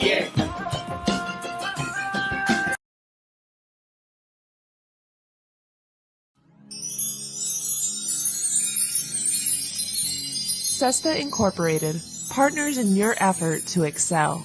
Yeah. SESTA Incorporated, partners in your effort to excel.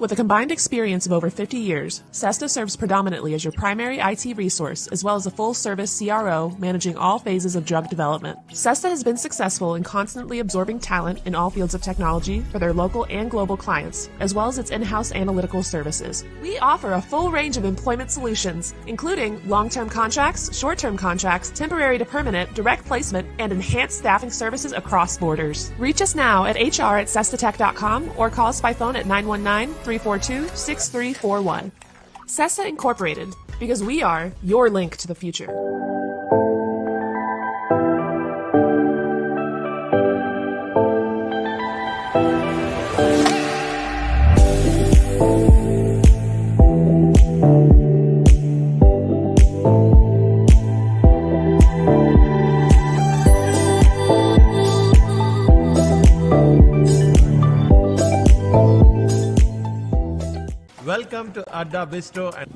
With a combined experience of over 50 years, SESTA serves predominantly as your primary IT resource, as well as a full-service CRO managing all phases of drug development. SESTA has been successful in constantly absorbing talent in all fields of technology for their local and global clients, as well as its in-house analytical services. We offer a full range of employment solutions, including long-term contracts, short-term contracts, temporary to permanent, direct placement, and enhanced staffing services across borders. Reach us now at hr@sestatech.com or call us by phone at 919-342-6341. SESTA Incorporated, because we are your link to the future. Welcome to Adda Bistro and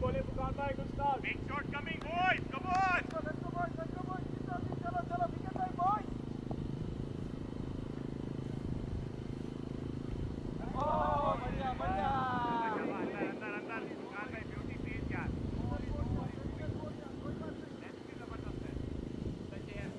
Big shot coming, boys. Come on. अंदर दुकान में beauty तेज यार let's be जबरदस्त है सच्चे यार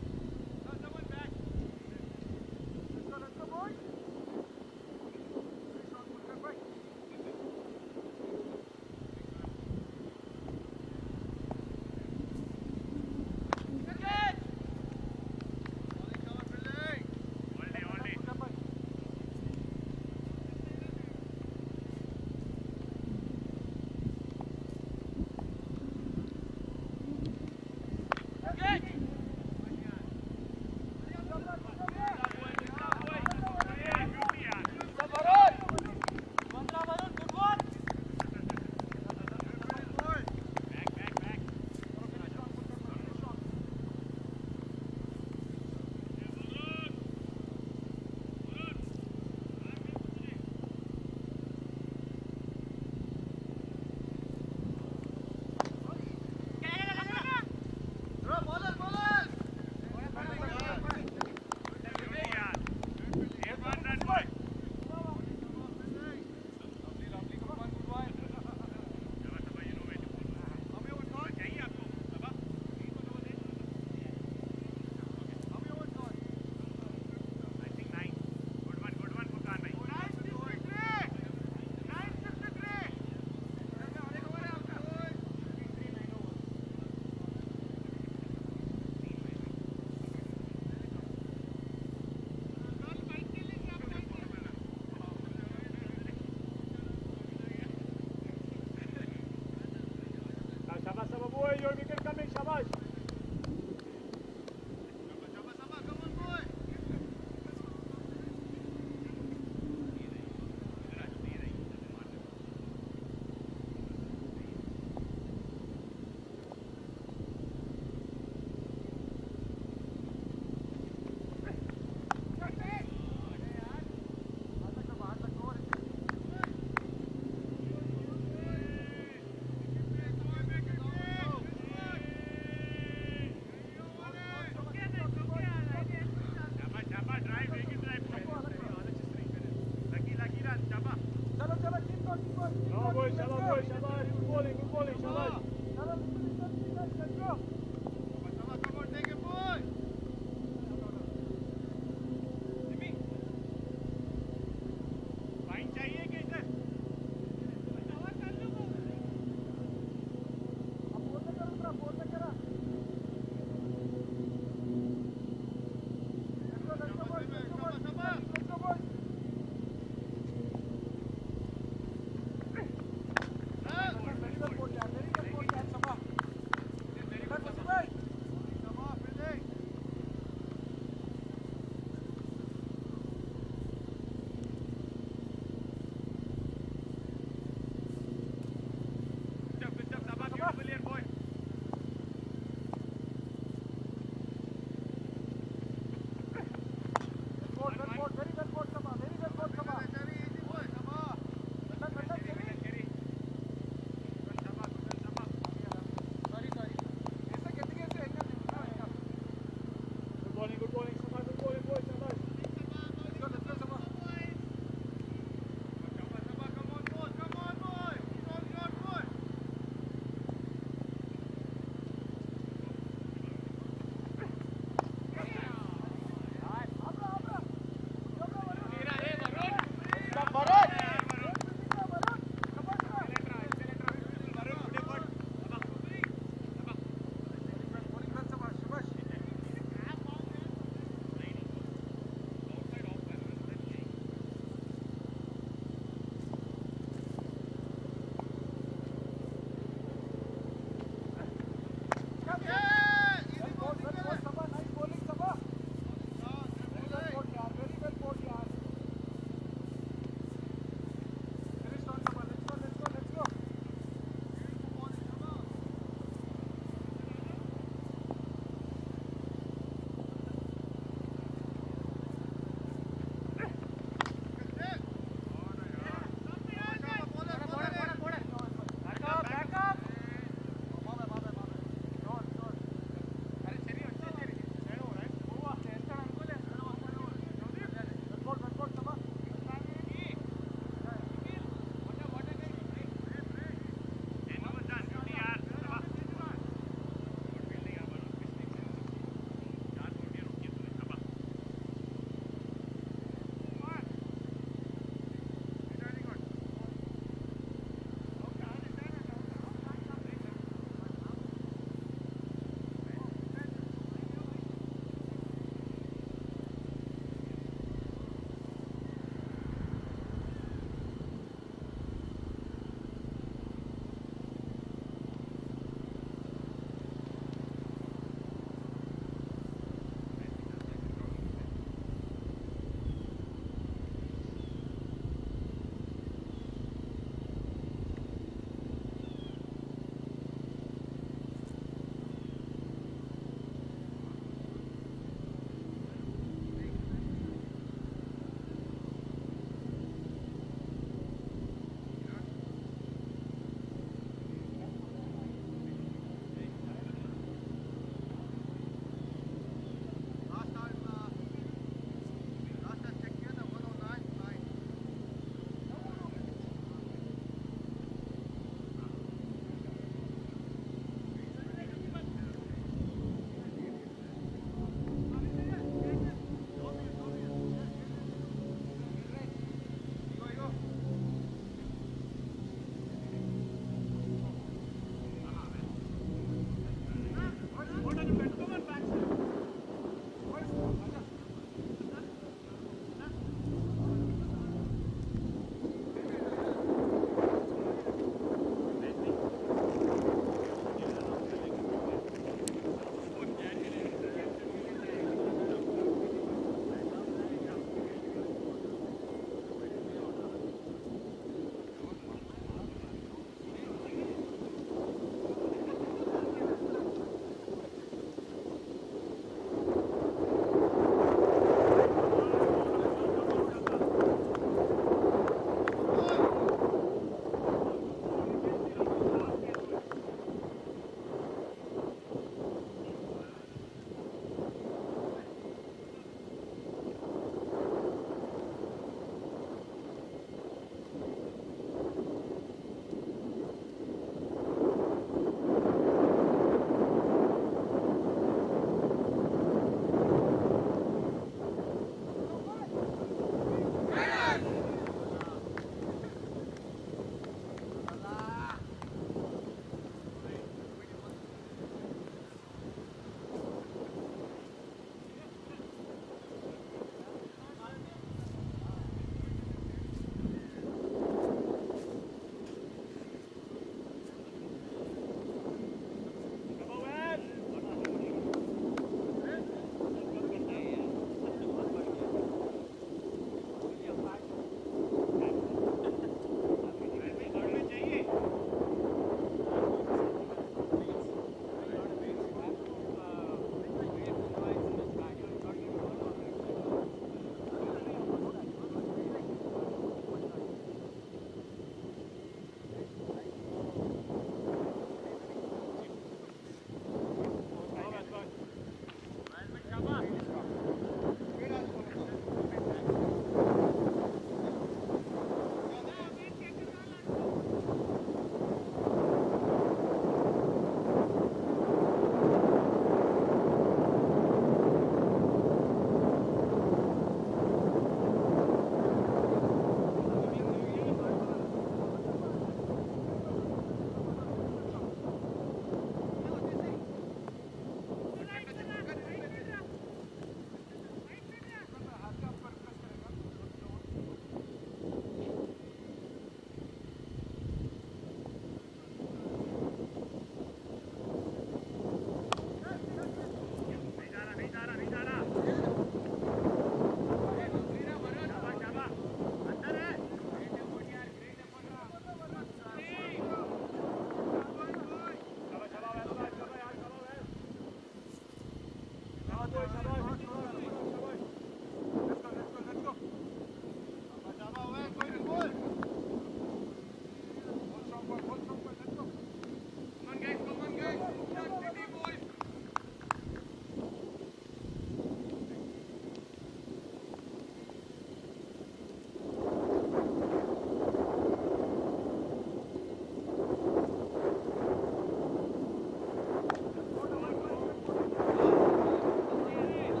Come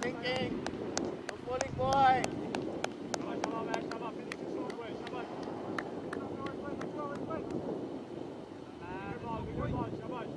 Thinking. Good boy. Come on, man. Come on. Finish the short way. Come on. Let's go. Good ball. Shabbat.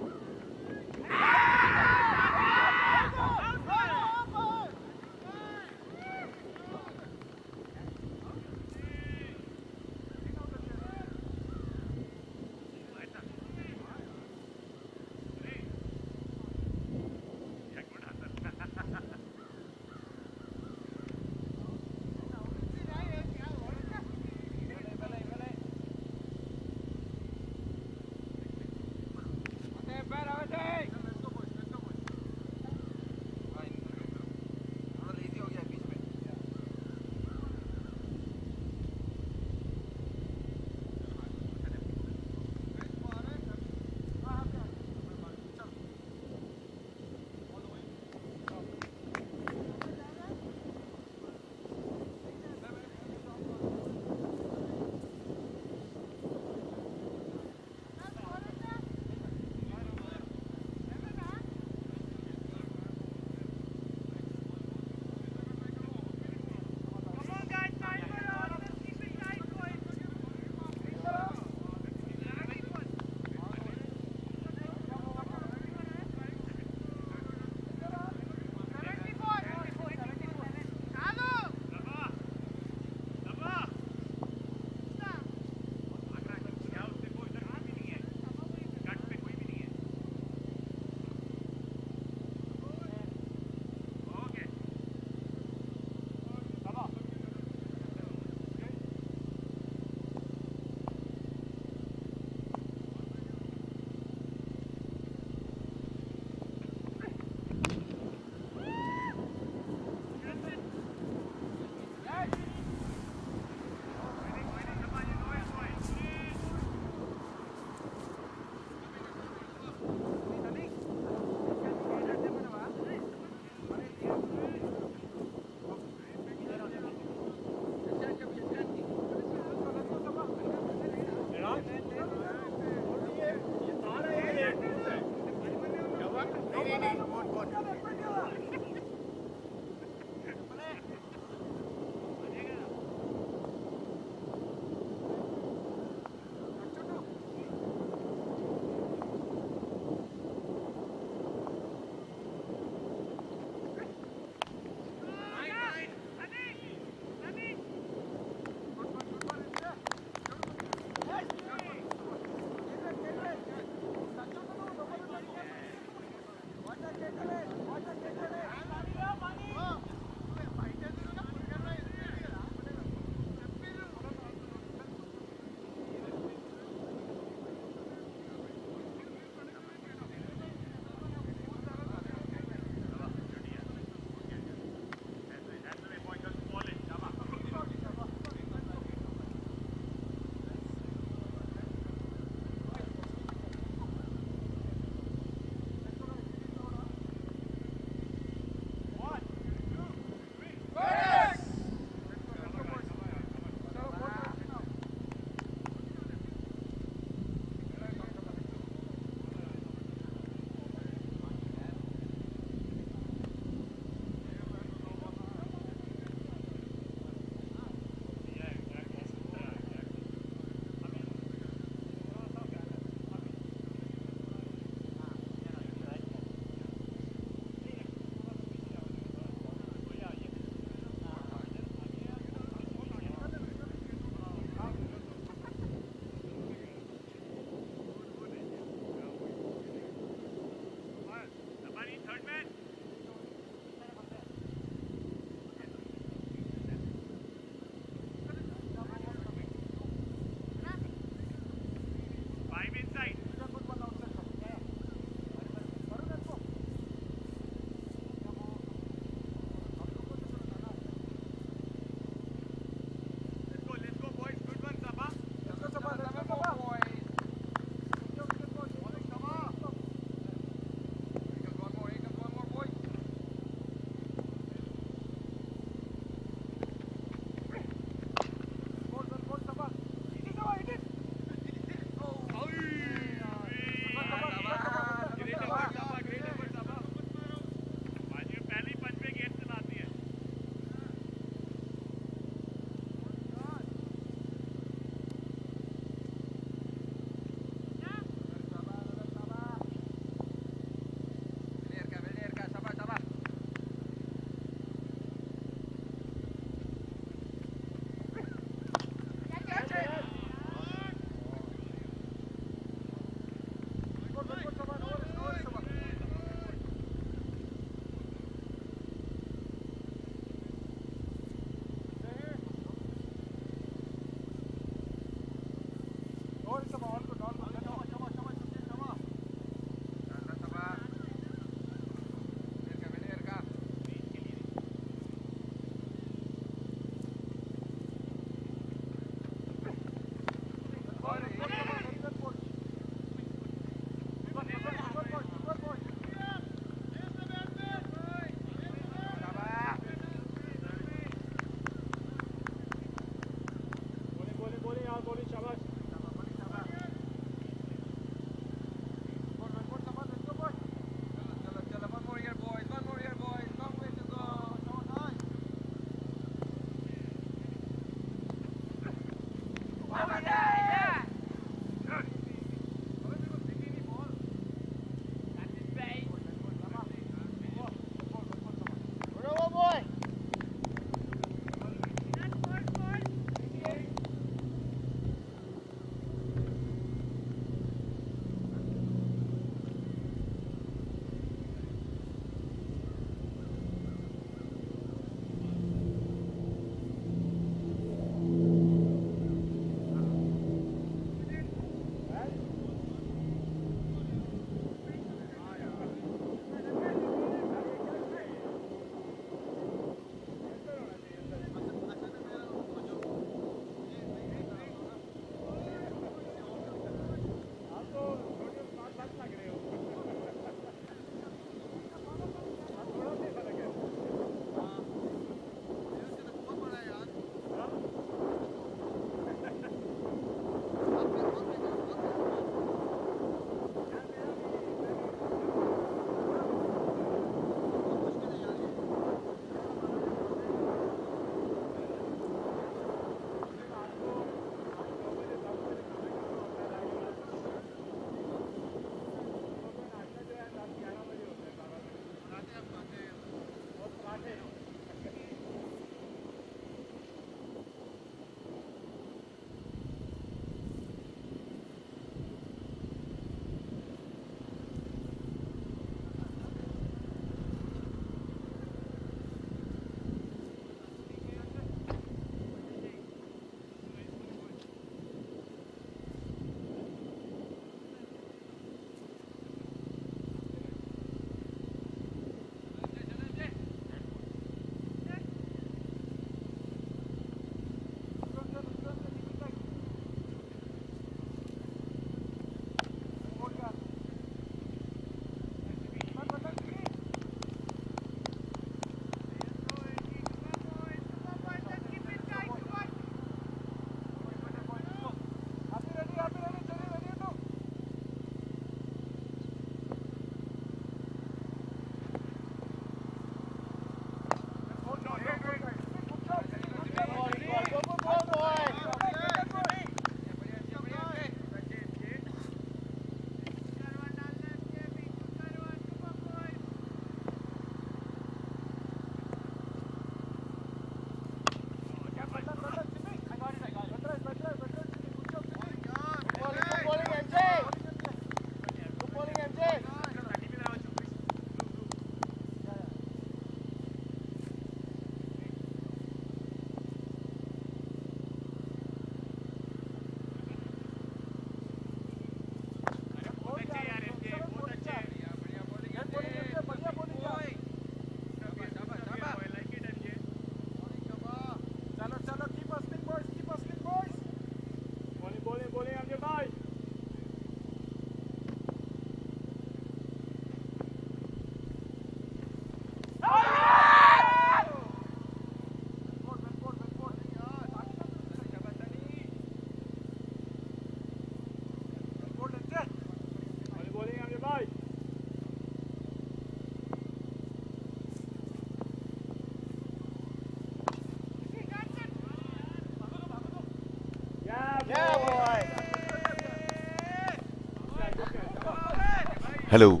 Hello,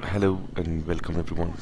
hello, and welcome everyone.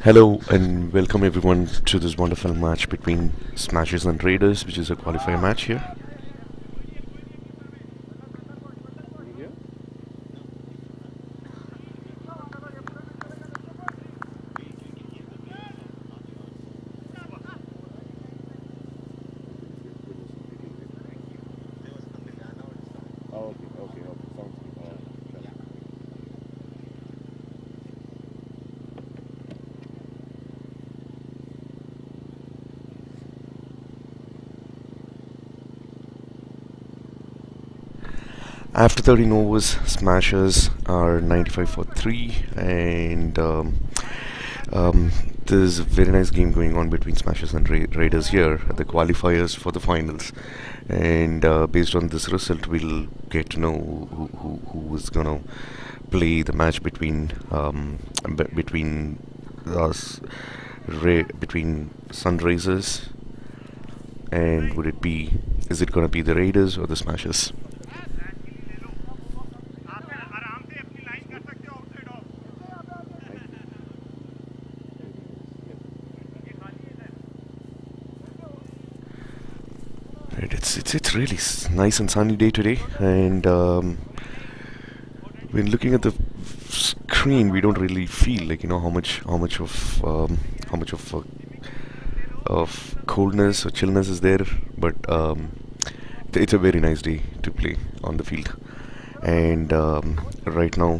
Hello and welcome everyone to this wonderful match between Smashers and Raiders, which is a qualifier match here. After 13 overs, Smashers are 95 for 3, and there's a very nice game going on between Smashers and Raiders here at the qualifiers for the finals. And based on this result, we'll get to know who is gonna play the match between us, between Sunrisers, and is it gonna be the Raiders or the Smashers? It's really nice and sunny day today, and when looking at the screen, we don't really feel like how much of coldness or chillness is there, but it's a very nice day to play on the field. And right now,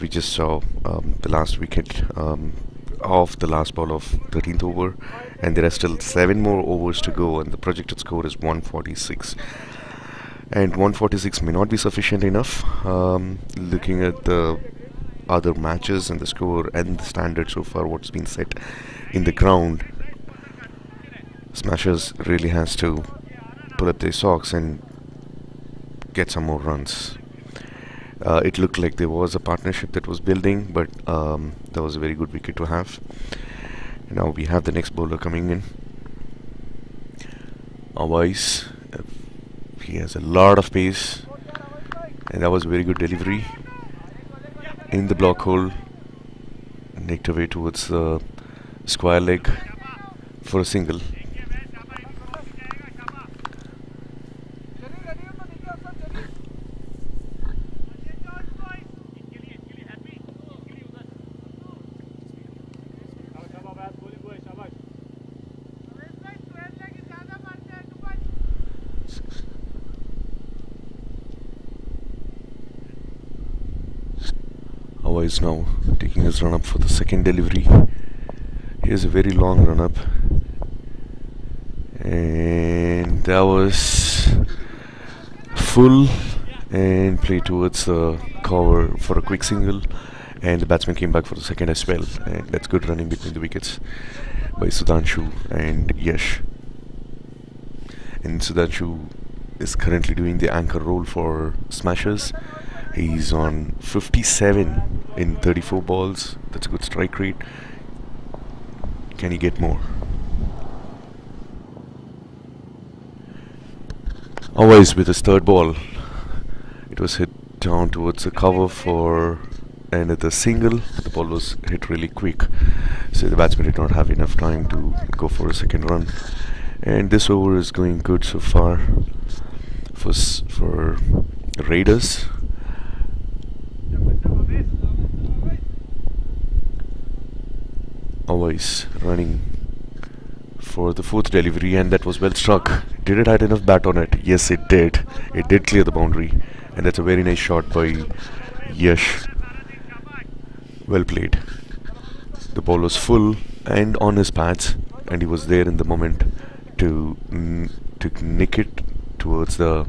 we just saw the last wicket of the last ball of 13th over, and there are still 7 more overs to go, and the projected score is 146. And 146 may not be sufficient enough. Looking at the other matches and the score and the standard so far, what's been set in the ground, Smashers really has to pull up their socks and get some more runs. It looked like there was a partnership that was building, but that was a very good wicket to have. Now we have the next bowler coming in. Otherwise, he has a lot of pace, and that was a very good delivery in the block hole, nicked away towards the square leg for a single. Is now taking his run up for the second delivery. Here's a very long run up, and that was full and played towards the cover for a quick single, and the batsman came back for the second as well, and that's good running between the wickets by Sudhanshu and Yash. And Sudhanshu is currently doing the anchor role for Smashers. He's on 57 in 34 balls. That's a good strike rate. Can he get more? Always with his third ball, it was hit down towards the cover for another single. The ball was hit really quick, so the batsman did not have enough time to go for a second run. And this over is going good so far for Raiders. Always running for the fourth delivery, and that was well struck. Did it have enough bat on it? Yes, it did. It did clear the boundary, and that's a very nice shot by Yash. Well played. The ball was full and on his pads, and he was there in the moment to nick it towards the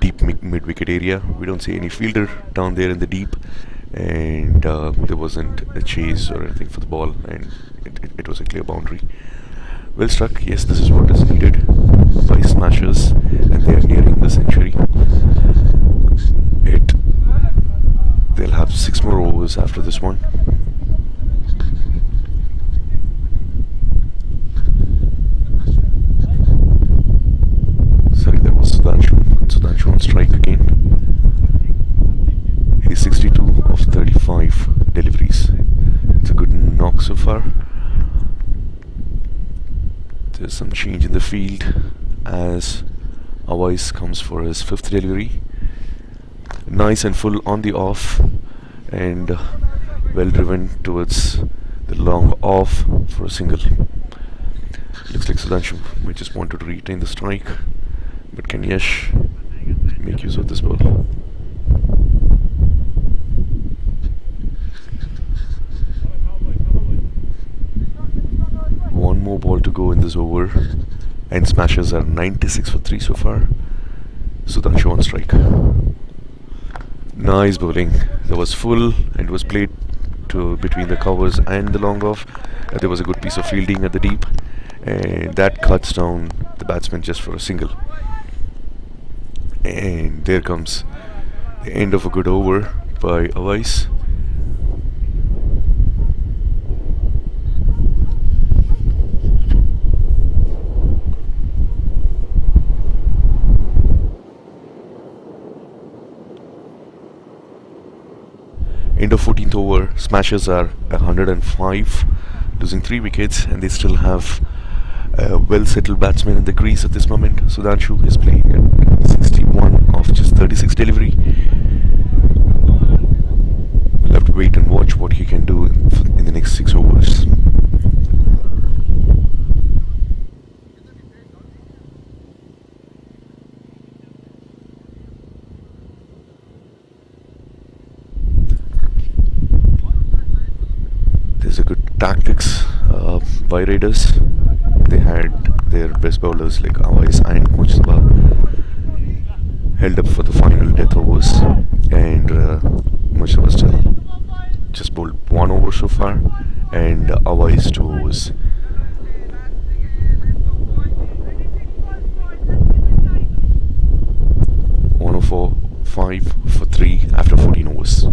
deep mid-wicket area. We don't see any fielder down there in the deep, and there wasn't a chase or anything for the ball, and it was a clear boundary. Well struck. Yes, this is what is needed by Smashers, and they are nearing the century. They'll have 6 more overs after this one. Sorry, that was Sudhanshu. And Sudhanshu on strike again. He's 62 of 35 deliveries. It's a good knock so far. Some change in the field as Awais comes for his fifth delivery. Nice and full on the off, and well driven towards the long off for a single. Looks like Sudhanshu may just wanted to retain the strike, but can Yash make use of this ball? One more ball to go in this over, and smashes are 96 for 3 so far. Sudhanshu on strike. Nice bowling. That was full and was played to between the covers and the long off. There was a good piece of fielding at the deep, and that cuts down the batsman just for a single. And there comes the end of a good over by Awais. End of 14th over, Smashers are 105, losing 3 wickets, and they still have a well-settled batsman in the crease at this moment. Sudhanshu is playing at 61 of just 36 delivery. We'll have to wait and watch what he can do in the next 6 overs. There's a good tactics by Raiders. They had their best bowlers like Awais and Mujtaba held up for the final death overs, and Mujtaba still just bowled 1 over so far, and Awais 2 overs. For 5 for 3 after 14 overs.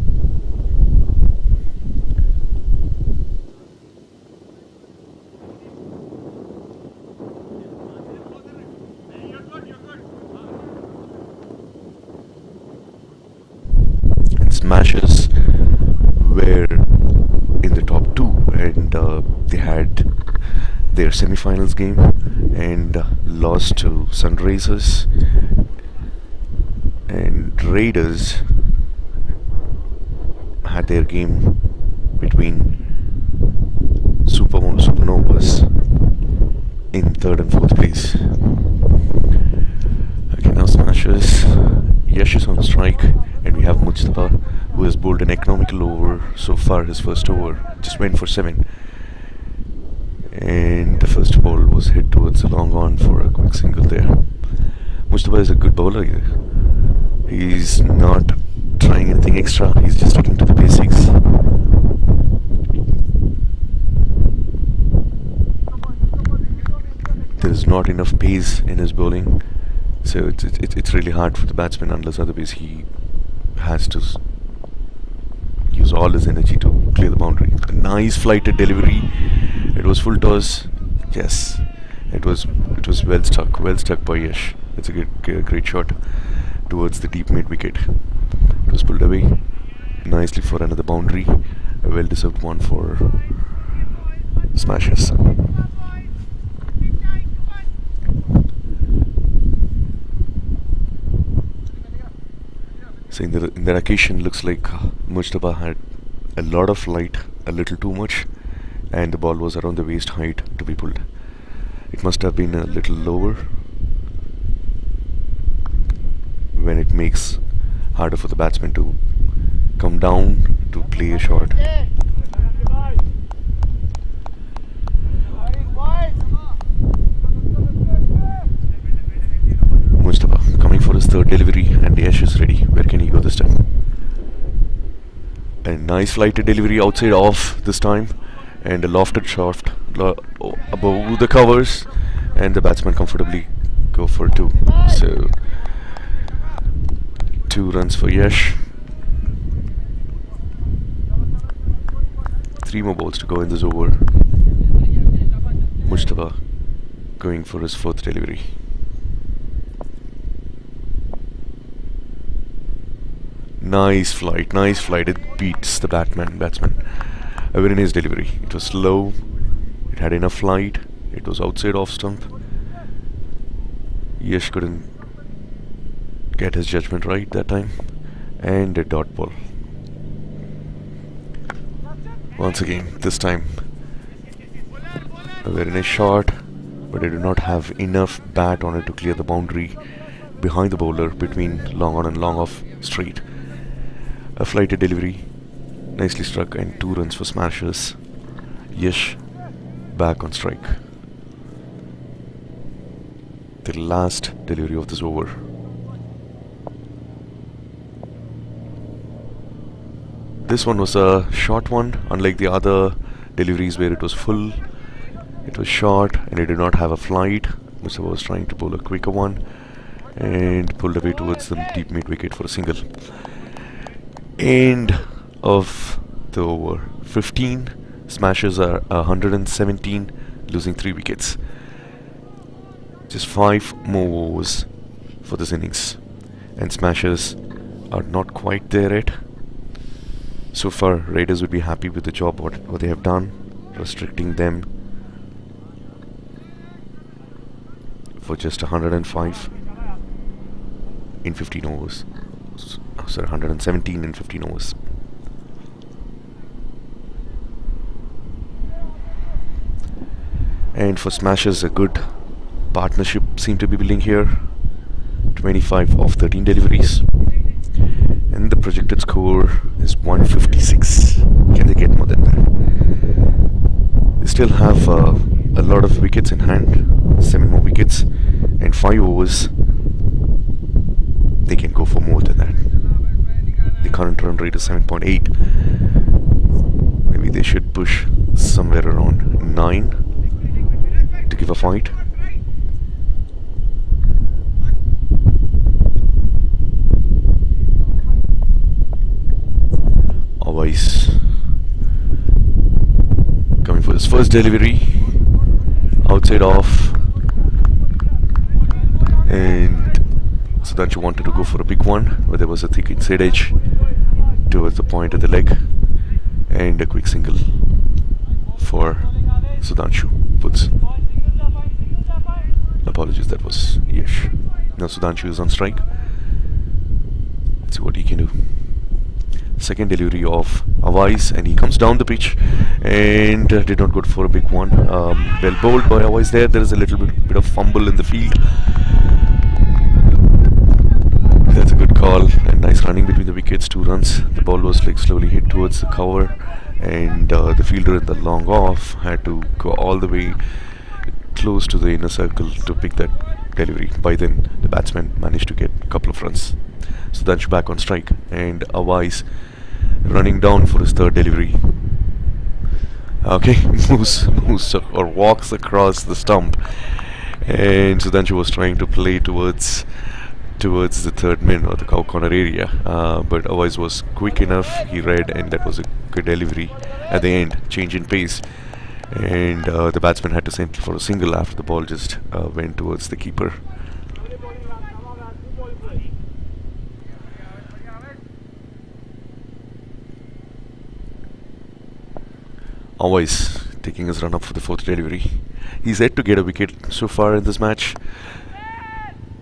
Smashers were in the top 2, and they had their semi-finals game and lost to Sunrisers, and Raiders had their game between Supernovas in 3rd and 4th place. Okay, now Smashers, Yash is on strike, and we have Mujtaba, who has bowled an economical over so far. His first over just went for 7, and the first ball was hit towards the long on for a quick single there. Mujtaba is a good bowler. He's not trying anything extra, he's just sticking to the basics. There is not enough pace in his bowling, so it's really hard for the batsman, unless otherwise he has to use all his energy to clear the boundary. A nice flighted delivery. It was full toss. Yes, it was well stuck by Yash. It's a great shot towards the deep mid wicket. It was pulled away nicely for another boundary. A well deserved one for Smashers. So in that occasion, looks like Mujtaba had a lot of flight, a little too much, and the ball was around the waist height to be pulled. It must have been a little lower, when it makes harder for the batsman to come down to play a shot. Mujtaba coming for his 3rd delivery, and Yash is ready. Where can he go this time? A nice flighted delivery outside off this time, and a lofted shot above the covers, and the batsman comfortably go for 2. So 2 runs for Yash. 3 more balls to go in this over. Mujtaba going for his 4th delivery. Nice flight. It beats the batsman. A very nice delivery. It was slow, it had enough flight, it was outside off stump, Yash couldn't get his judgment right that time, and a dot ball. Once again, this time a very nice shot, but I do not have enough bat on it to clear the boundary behind the bowler between long on and long off straight. A flighted delivery, nicely struck, and 2 runs for smashers. Yash back on strike. The last delivery of this over. This one was a short one, unlike the other deliveries where it was full. It was short and it did not have a flight. Mustafa was trying to bowl a quicker one and pulled away towards the deep mid wicket for a single. End of the over. 15. Smashers are 117, losing 3 wickets. Just 5 more overs for this innings, and Smashers are not quite there yet. So far, Raiders would be happy with the job what they have done, restricting them for just 105 in 15 overs. Sorry, 117 in 15 overs. And for Smashers, a good partnership seemed to be building here. 25 of 13 deliveries. And the projected score is 156. Can they get more than that? They still have a lot of wickets in hand. 7 more wickets and 5 overs. They can go for more than that. The current run rate is 7.8. Maybe they should push somewhere around 9 to give a fight. Otherwise, coming for his first delivery, outside off, and Sudhanshu wanted to go for a big one, but there was a thick inside edge towards the point of the leg, and a quick single for Sudhanshu. Puts. Apologies, that was Yash. Now Sudhanshu is on strike. Let's see what he can do. Second delivery of Awais, and he comes down the pitch and did not go for a big one. Well bowled by Awais there. There is a little bit of fumble in the field. That's a good call and nice running between the wickets. 2 runs. The ball was like slowly hit towards the cover, and the fielder in the long off had to go all the way close to the inner circle to pick that delivery. By then, the batsman managed to get a couple of runs. Sudhanshu back on strike, and Awais running down for his third delivery. Okay, moves or walks across the stump, and Sudhanshu was trying to play towards the third min or the cow corner area, but Awais was quick enough. He read, and that was a good delivery at the end. Change in pace, and the batsman had to settle for a single after the ball just went towards the keeper. Always taking his run up for the 4th delivery. He's yet to get a wicket so far in this match.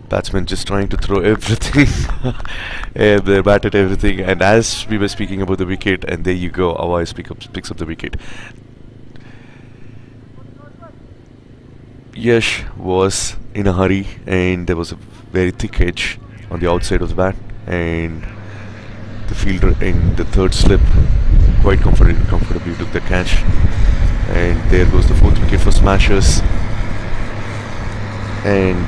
Batsman just trying to throw everything and they bat at everything, and as we were speaking about the wicket, and there you go, Awais picks up the wicket. Yash was in a hurry, and there was a very thick edge on the outside of the bat, and the fielder in the third slip quite comfortably took the catch, and there goes the 4th wicket for Smashers, and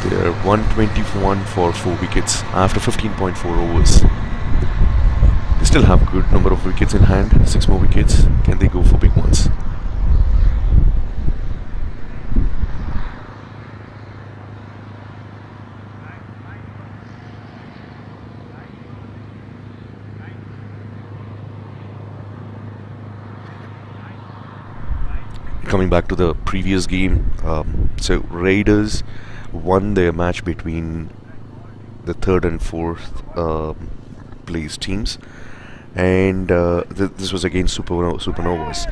they are 121 for 4 wickets after 15.4 overs. They still have a good number of wickets in hand, 6 more wickets. Can they go for big ones? Coming back to the previous game, so Raiders won their match between the 3rd and 4th place teams, and this was against Supernovas.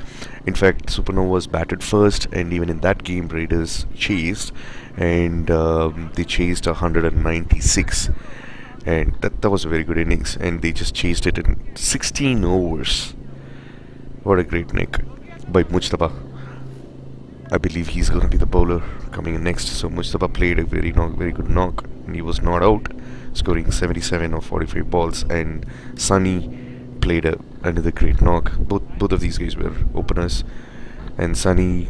In fact, Supernovas batted first, and even in that game Raiders chased, and they chased 196, and that was a very good innings, and they just chased it in 16 overs. What a great nick by Mujtaba. I believe he's going to be the bowler coming in next. So Mujtaba played a very good knock, and he was not out, scoring 77 of 45 balls. And Sunny played another great knock. Both of these guys were openers, and Sunny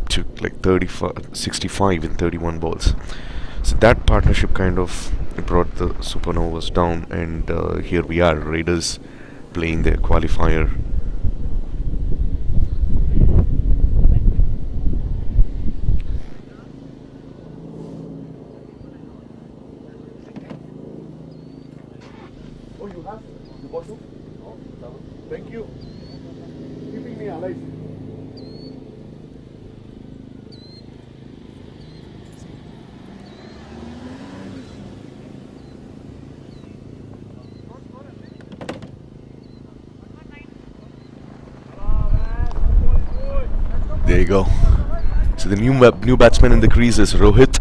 took like 65 in 31 balls. So that partnership kind of brought the Supernovas down, and here we are, Raiders playing their qualifier. Oh, you have? You bought two? Oh, thank you. Keeping me alive. There you go. So the new batsman in the crease is Rohit.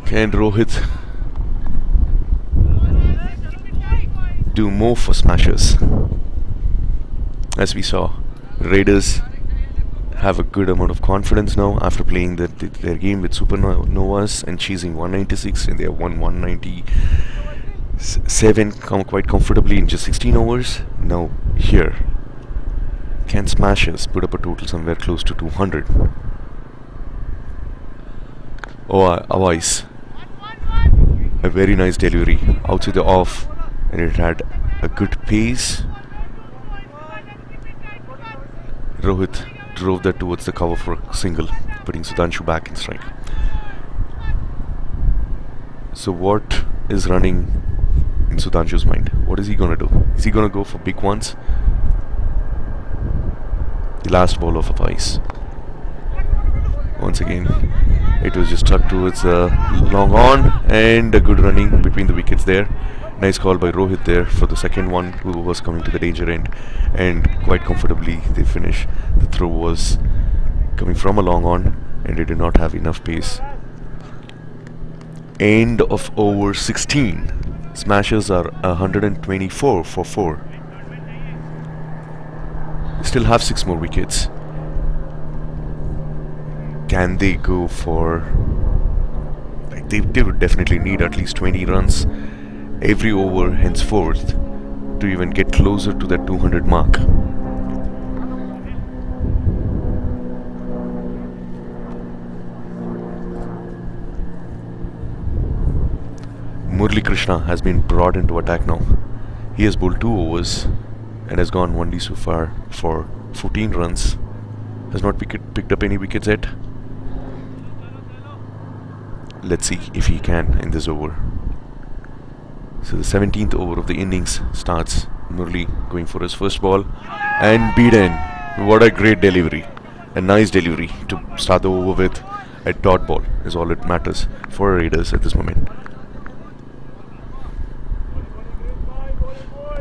Can Rohit do more for smashers? As we saw, Raiders have a good amount of confidence now after playing their game with Supernovas and chasing 196, and they have won 197 quite comfortably in just 16 overs. Now here, can smashers put up a total somewhere close to 200? Oh, Awais. A very nice delivery outside the off, and it had a good pace. Rohit drove that towards the cover for a single, putting Sudhanshu back in strike. So what is running in Sudhanshu's mind? What is he gonna do? Is he gonna go for big ones? The last ball of ice. Once again, it was just struck towards long on, and a good running between the wickets there. Nice call by Rohit there for the second one, who was coming to the danger end, and quite comfortably they finish. The throw was coming from a long on, and it did not have enough pace. End of over 16. Smashers are 124 for 4. They still have 6 more wickets. Can they go for... They would definitely need at least 20 runs every over henceforth to even get closer to that 200 mark. Murali Krishna has been brought into attack now. He has bowled 2 overs and has gone 1D so far for 14 runs. Has not picked up any wickets yet. Let's see if he can in this over. So the 17th over of the innings starts. Murali going for his first ball and beaten. What a great delivery. A nice delivery to start the over with. A dot ball is all it matters for Raiders at this moment.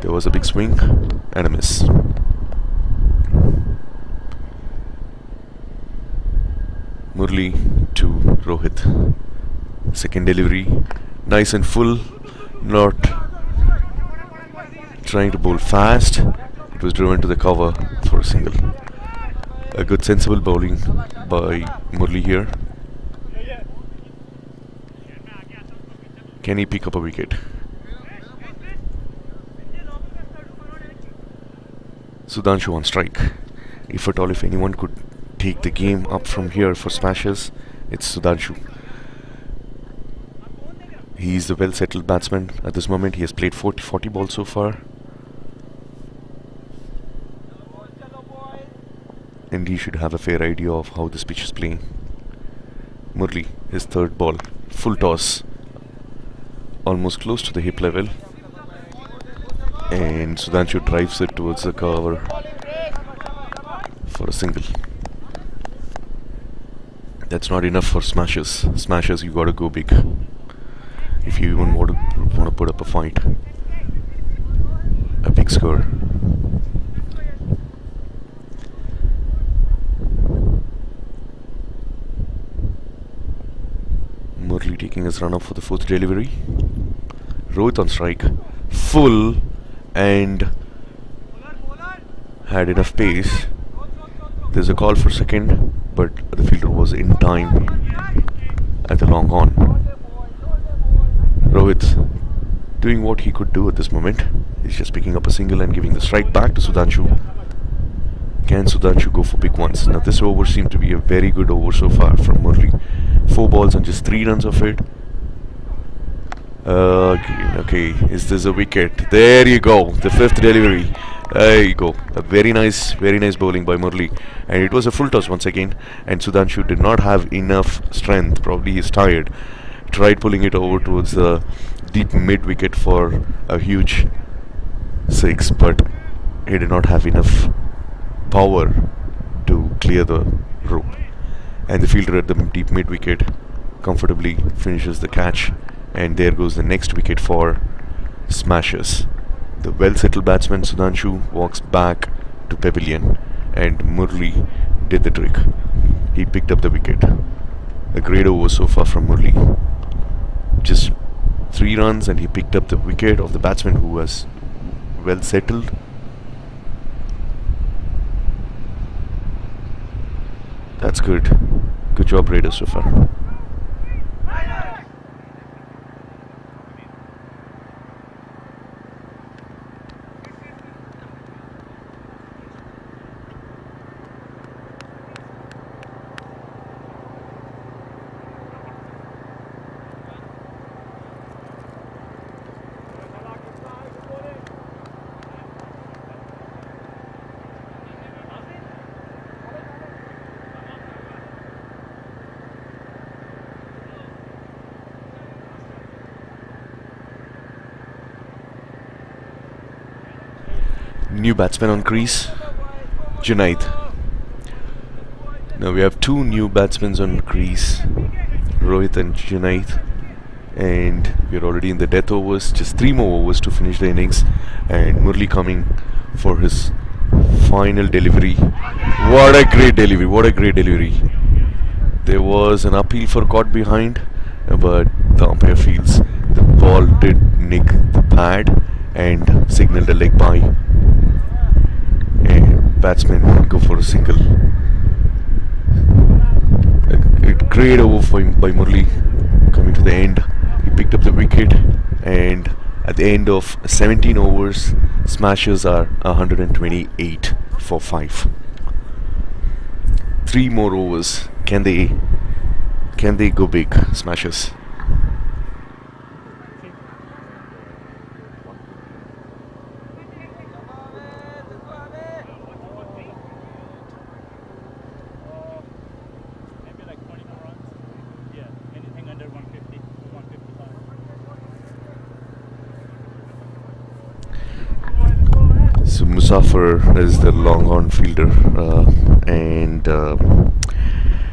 There was a big swing and a miss. Murali to Rohit. Second delivery, nice and full, not trying to bowl fast. It was driven to the cover for a single. A good sensible bowling by Murali here. Can he pick up a wicket? Sudhanshu on strike. If at all, if anyone could take the game up from here for smashers, it's Sudhanshu. He is the well-settled batsman at this moment. He has played 40 balls so far. And he should have a fair idea of how this pitch is playing. Murali, his third ball. Full toss. Almost close to the hip level. And Sudhanshu drives it towards the cover for a single. That's not enough for smashers. Smashers, you gotta go big if you even want to put up a fight. A big score. Murli taking his run up for the fourth delivery. Rohit on strike, full, and had enough pace. There's a call for second, but the fielder was in time at the long on. Rohit doing what he could do at this moment. He's just picking up a single and giving the strike back to Sudhanshu. Can Sudhanshu go for big ones? Now this over seemed to be a very good over so far from Murli. 4 balls and just 3 runs of it. Okay, is this a wicket? There you go, the 5th delivery. There you go, a very nice bowling by Murli. And it was a full toss once again, and Sudhanshu did not have enough strength. Probably he's tired. Tried pulling it over towards the deep mid wicket for a huge 6, but he did not have enough power to clear the rope. And the fielder at the deep mid wicket comfortably finishes the catch. And there goes the next wicket for Smashers. The well-settled batsman Sudhanshu walks back to pavilion, and Murli did the trick. He picked up the wicket. A great over so far from Murli. Just 3 runs and he picked up the wicket of the batsman who was well settled. That's good. Good job, Raiders, so far. New batsman on crease, Junaid. Now we have 2 new batsmen on crease, Rohit and Junaid, and we're already in the death overs. Just 3 more overs to finish the innings, and Murli coming for his final delivery. What a great delivery! What a great delivery! There was an appeal for caught behind, but the umpire feels the ball did nick the pad and signaled a leg by. Batsmen go for a single. A great over by Murli. Coming to the end, he picked up the wicket, and at the end of 17 overs, Smashers are 128 for 5. 3 more overs. Can they go big, Smashers? So Musafir is the long-on fielder, and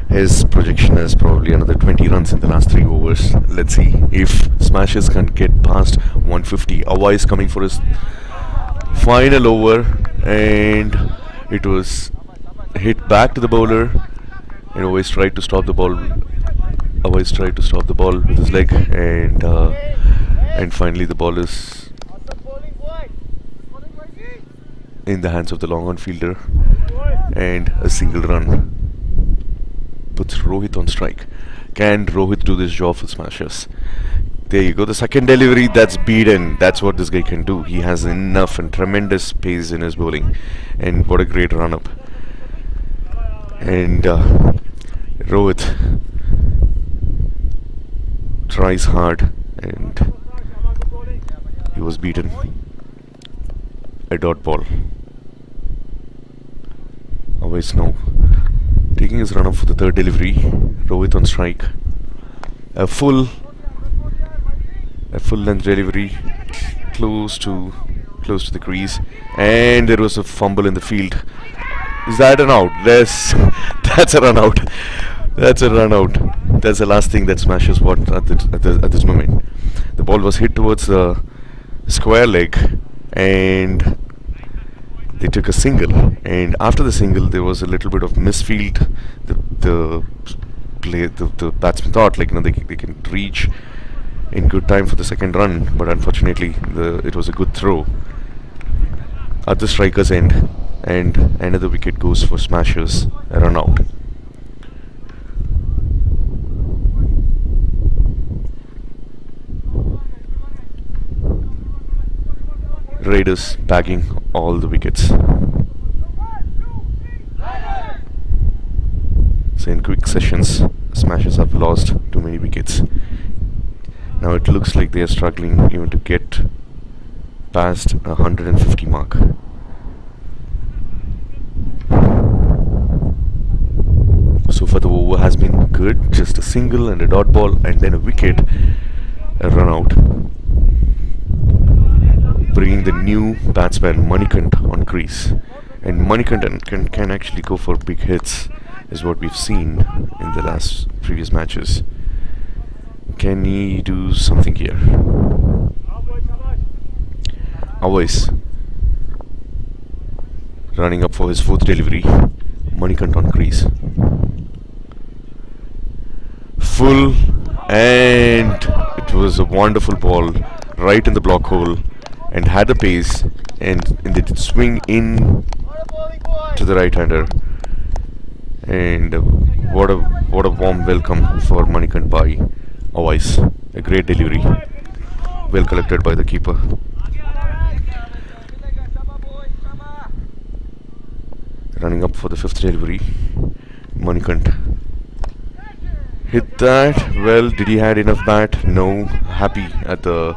his projection is probably another 20 runs in the last 3 overs. Let's see if Smashers can get past 150. Awa is coming for his final over, and it was hit back to the bowler, and always tried to stop the ball. Always tried to stop the ball with his leg, and finally the ball is in the hands of the long-on fielder, and a single run puts Rohit on strike. Can Rohit do this job for Smashers? There you go, the second delivery, that's beaten. That's what this guy can do. He has enough and tremendous pace in his bowling, and what a great run-up. And Rohit tries hard, and he was beaten. A dot ball. Always now taking his run up for the 3rd delivery. Rohit on strike. A full length delivery, close to the crease, and there was a fumble in the field. Is that an out? Yes, that's a run out. That's a run out. That's the last thing that Smashers want at this moment. The ball was hit towards the square leg, and they took a single, and after the single there was a little bit of misfield. The the batsman thought like they can reach in good time for the second run, but unfortunately it was a good throw at the striker's end, and another wicket goes for Smashers, a run out. Raiders bagging all the wickets. So in quick sessions, Smashers have lost too many wickets. Now it looks like they are struggling even to get past 150 mark. So far the over has been good, just a single and a dot ball and then a wicket, a run out, bringing the new batsman Manikant on crease. And Manikant can actually go for big hits, is what we've seen in the previous matches. Can he do something here? Always running up for his fourth delivery. Manikant on crease. Full, and it was a wonderful ball right in the block hole and had the pace, and they did swing in to the right-hander. And what a warm welcome for Manikant by Awais. A great delivery, well collected by the keeper. Running up for the fifth delivery, Manikant hit that. Well, did he had enough bat? No. Happy at the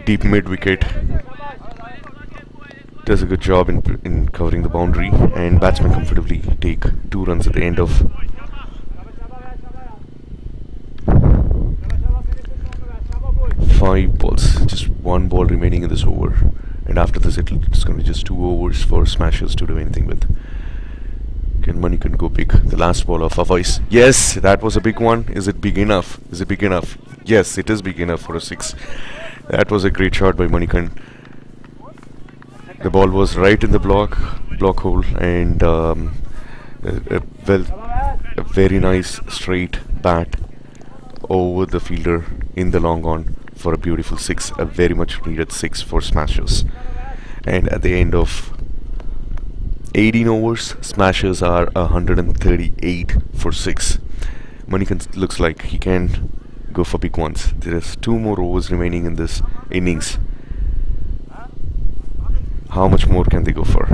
deep mid wicket. Does a good job in covering the boundary, and batsmen comfortably take 2 runs at the end of 5 balls. Just 1 ball remaining in this over, and after this it's going to be just 2 overs for Smashers to do anything with. Can Manikant go big? The last ball of Awais. Yes, that was a big one. Is it big enough? Is it big enough? Yes, it is big enough for a 6. That was a great shot by Manikant. The ball was right in the block hole, and a very nice straight bat over the fielder in the long on for a beautiful 6, a very much needed 6 for Smashers. And at the end of 18 overs, Smashers are 138 for 6. Manikant looks like he can go for big ones. There is 2 more overs remaining in this innings. How much more can they go for?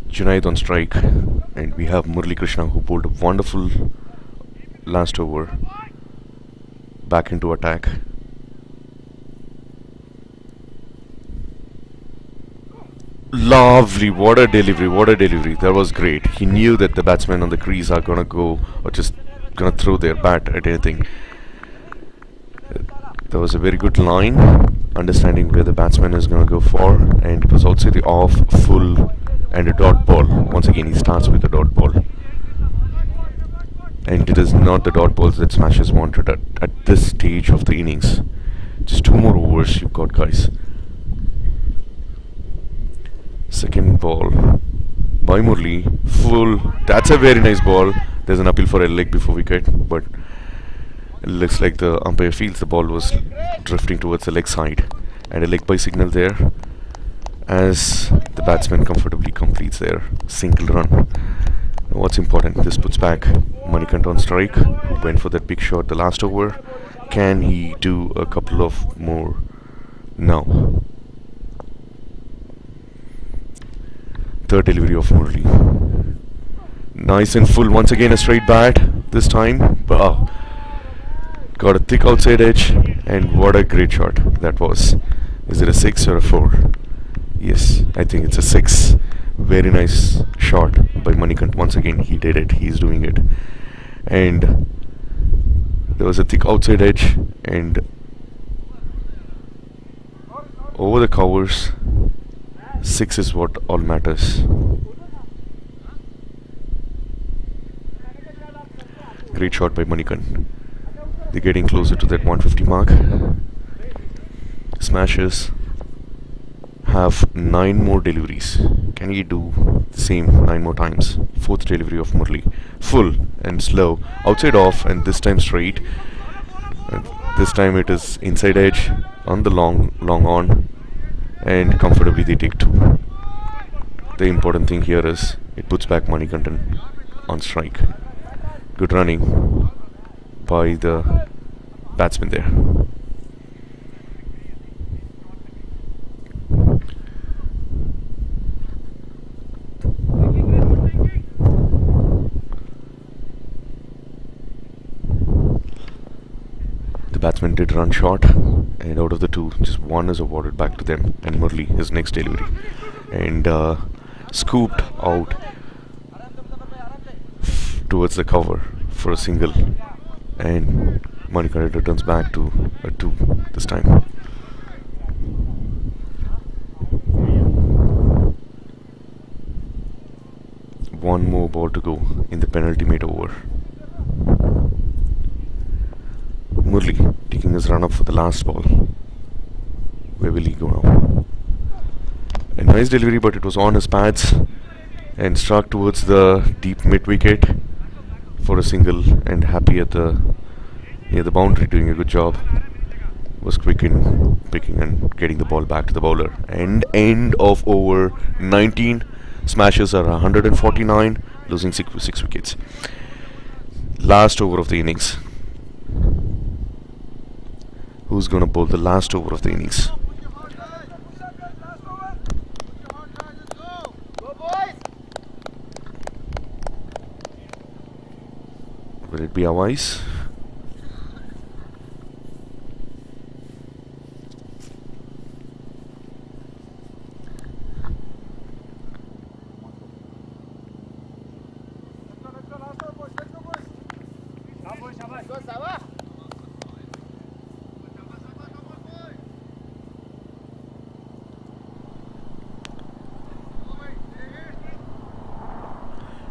Junaid on strike, and we have Murali Krishna, who bowled a wonderful last over. Back into attack. Lovely, what a delivery, what a delivery. That was great. He knew that the batsmen on the crease are gonna go, or just gonna throw their bat at anything. That was a very good line, understanding where the batsman is gonna go for, and it was also the off, full, and a dot ball. Once again, he starts with a dot ball. And it is not the dot balls that Smashers wanted at this stage of the innings. Just 2 more overs you've got, guys. Second ball by Murali, full. That's a very nice ball. There's an appeal for a leg before wicket, but it looks like the umpire feels the ball was drifting towards the leg side, and a leg by signal there as the batsman comfortably completes their single run. What's important, this puts back Manikant on strike, who went for that big shot the last over. Can he do a couple of more now? Third delivery of Murali. Nice and full. Once again a straight bat this time. Wow. Got a thick outside edge, and what a great shot that was. Is it a 6 or a 4? Yes, I think it's a 6. Very nice shot by Manikant. Once again he did it. He's doing it. And there was a thick outside edge, and over the covers. 6 is what all matters. Great shot by Manikan. They're getting closer to that 150 mark. Smashers have 9 more deliveries. Can he do the same 9 more times? 4th delivery of Murli. Full and slow. Outside off, and this time straight. And this time it is inside edge on the long on, and comfortably they take 2. The important thing here is it puts back Manikandan on strike. Good running by the batsman there. The batsman did run short, and out of the 2, just 1 is awarded back to them, and Murli, his next delivery, and scooped out towards the cover for a single, and Manikandan returns back to a 2 this time. One more ball to go in the penultimate over. Murli taking his run up for the last ball. Where will he go now? A nice delivery, but it was on his pads and struck towards the deep mid wicket for a single, and happy at near the boundary, doing a good job. Was quick in picking and getting the ball back to the bowler. And end of over 19. Smashers are 149, losing 6 wickets. Last over of the innings. Who's gonna bowl the last over of the innings? Will it be Awais?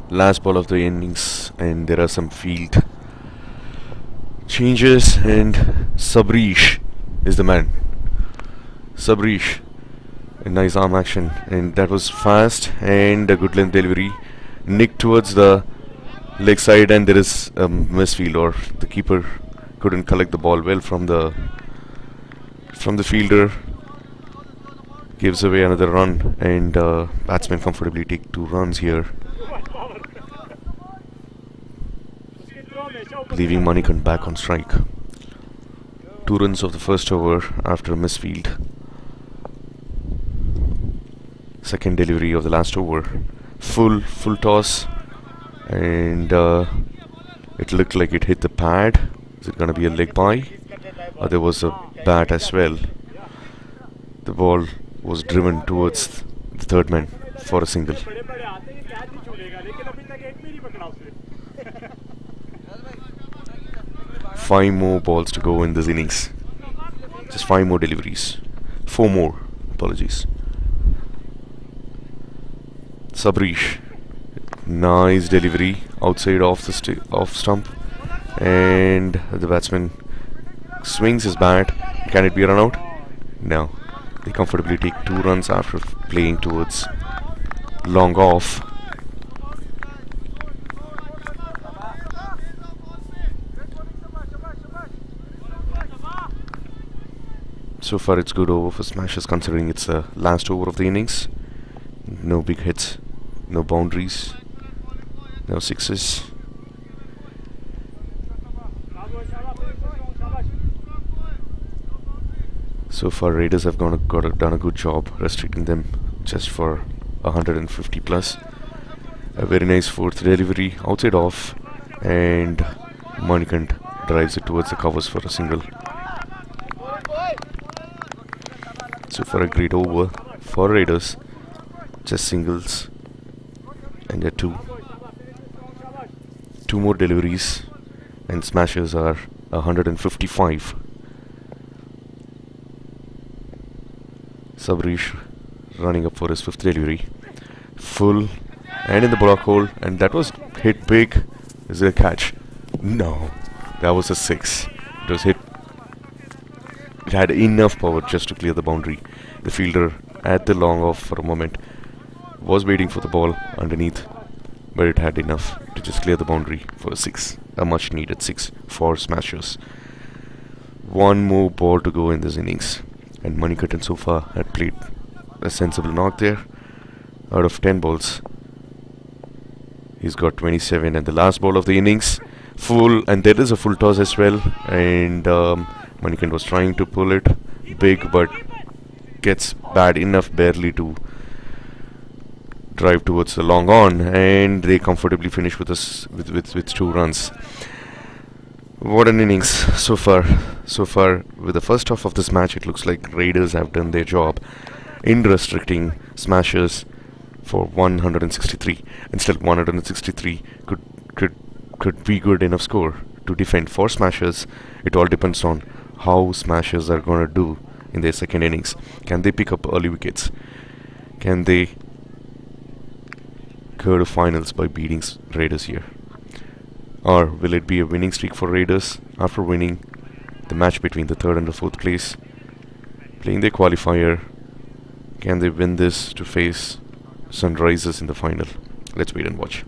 Last ball of the innings, and there are some field changes, and Sabrish is the man. Sabrish, a nice arm action, and that was fast and a good length delivery. Nick towards the leg side, and there is a misfield, or the keeper couldn't collect the ball well from the fielder. Gives away another run, and batsmen comfortably take 2 runs here, leaving Manikan back on strike. 2 runs of the first over after a misfield. Second delivery of the last over. Full toss, and it looked like it hit the pad. Is it gonna be a leg bye? There was a bat as well. The ball was driven towards the third man for a single. 5 more balls to go in this innings. Just 5 more deliveries. 4 more. Apologies. Sabrish. Nice delivery outside off the off stump, and the batsman swings his bat. Can it be a run out? No. They comfortably take 2 runs after playing towards long off. So far it's good over for Smashers, considering it's the last over of the innings. No big hits, no boundaries, no sixes. So far Raiders have done a good job restricting them just for 150 plus. A very nice 4th delivery outside off, and Manikant drives it towards the covers for a single. So far a great over for Raiders. Just singles, and there are 2 more deliveries, and Smashers are 155. Sabrish running up for his 5th delivery. Full and in the block hole, and that was hit big. Is it a catch? No, that was a 6. It was hit. It had enough power just to clear the boundary. The fielder at the long off for a moment was waiting for the ball underneath, but it had enough to just clear the boundary for a 6. A much needed 6 for Smashers. One more ball to go in this innings, and Manikatan so far had played a sensible knock there. Out of 10 balls, he's got 27, and the last ball of the innings, full, and there is a full toss as well, and Manikant was trying to pull it big, but gets bad enough barely to drive towards the long on, and they comfortably finish with us with 2 runs. What an innings so far. So far, with the first half of this match, it looks like Raiders have done their job in restricting Smashers for 163, and still 163 could be good enough score to defend for Smashers. It all depends on how Smashers are gonna do in their second innings. Can they pick up early wickets? Can they go to finals by beating Raiders here? Or will it be a winning streak for Raiders after winning the match between the 3rd and the 4th place, playing their qualifier? Can they win this to face Sunrisers in the final? Let's wait and watch.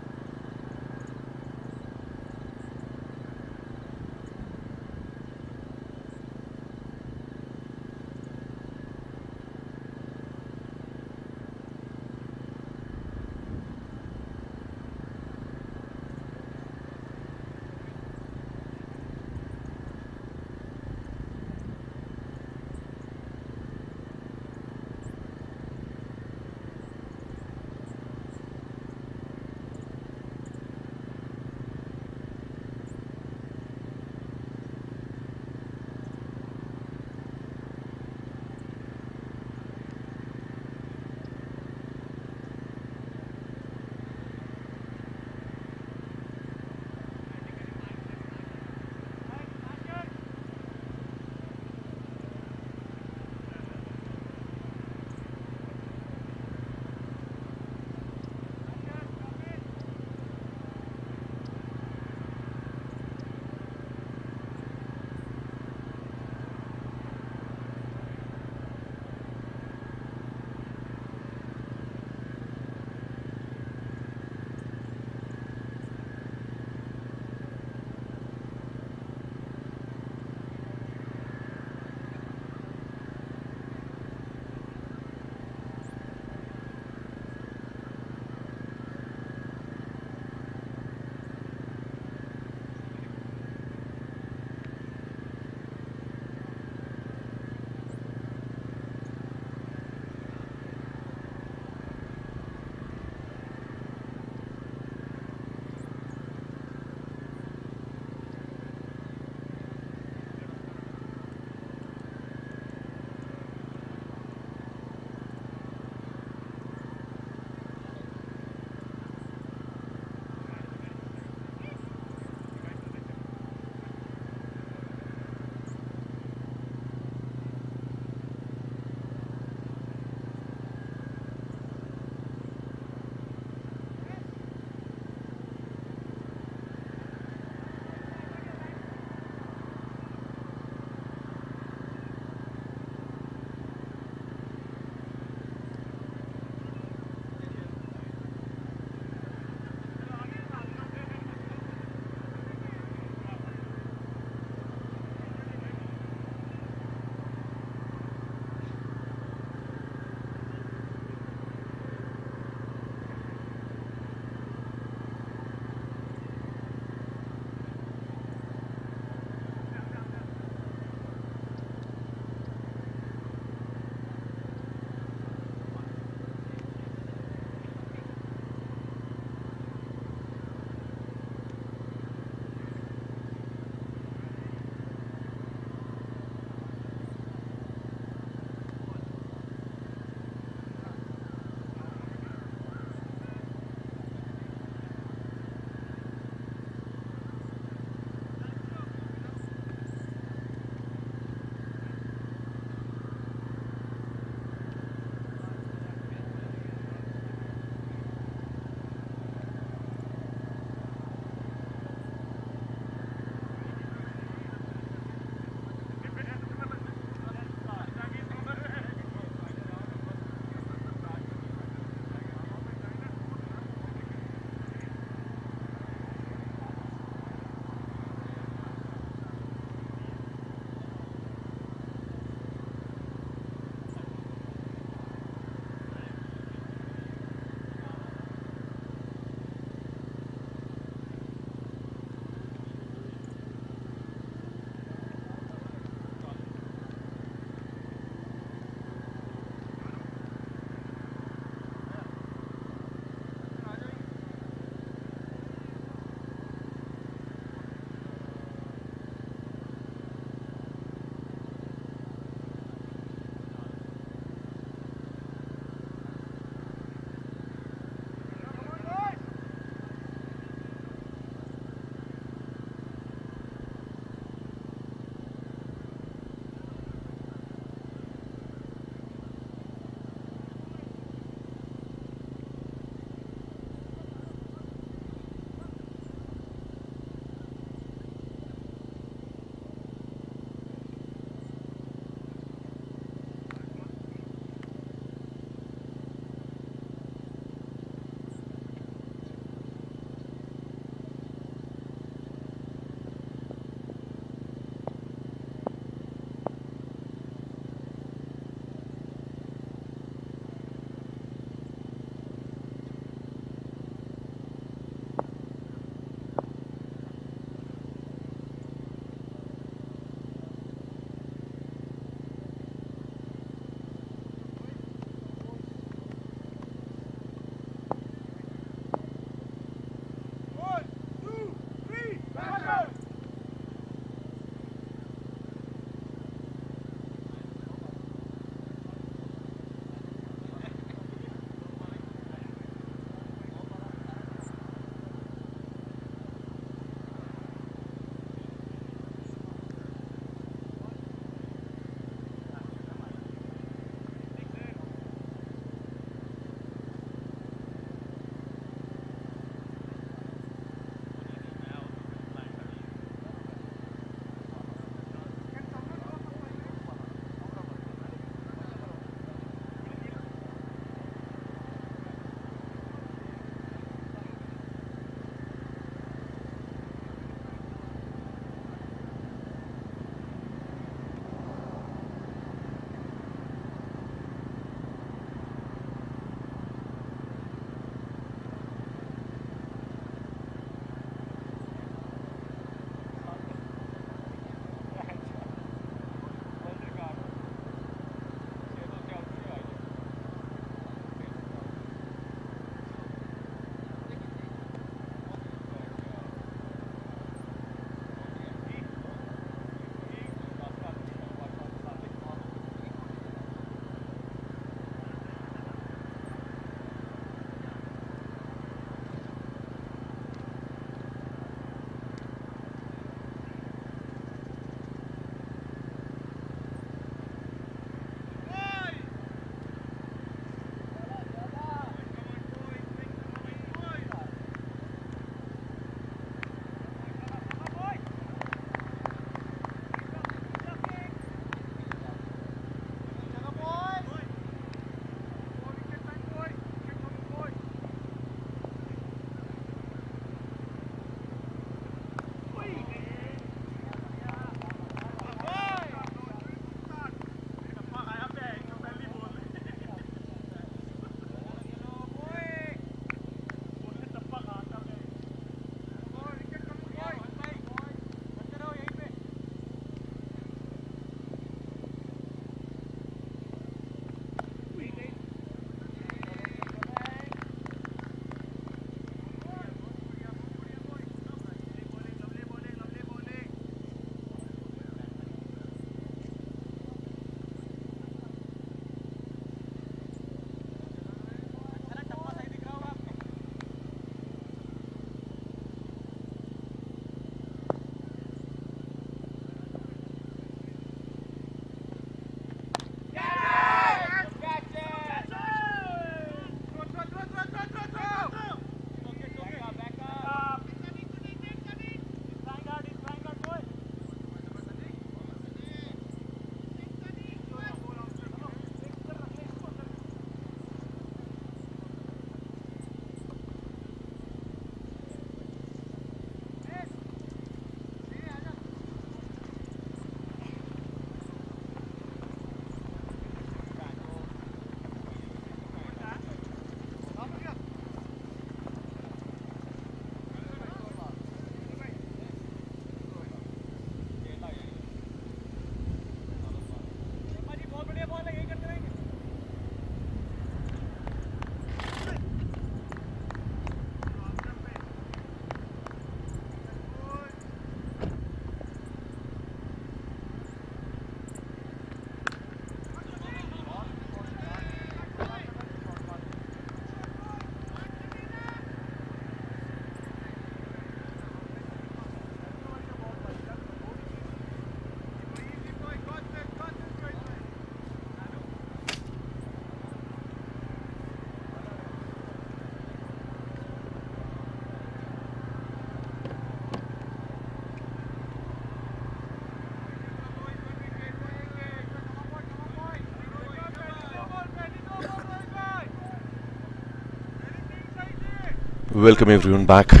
Welcome everyone back to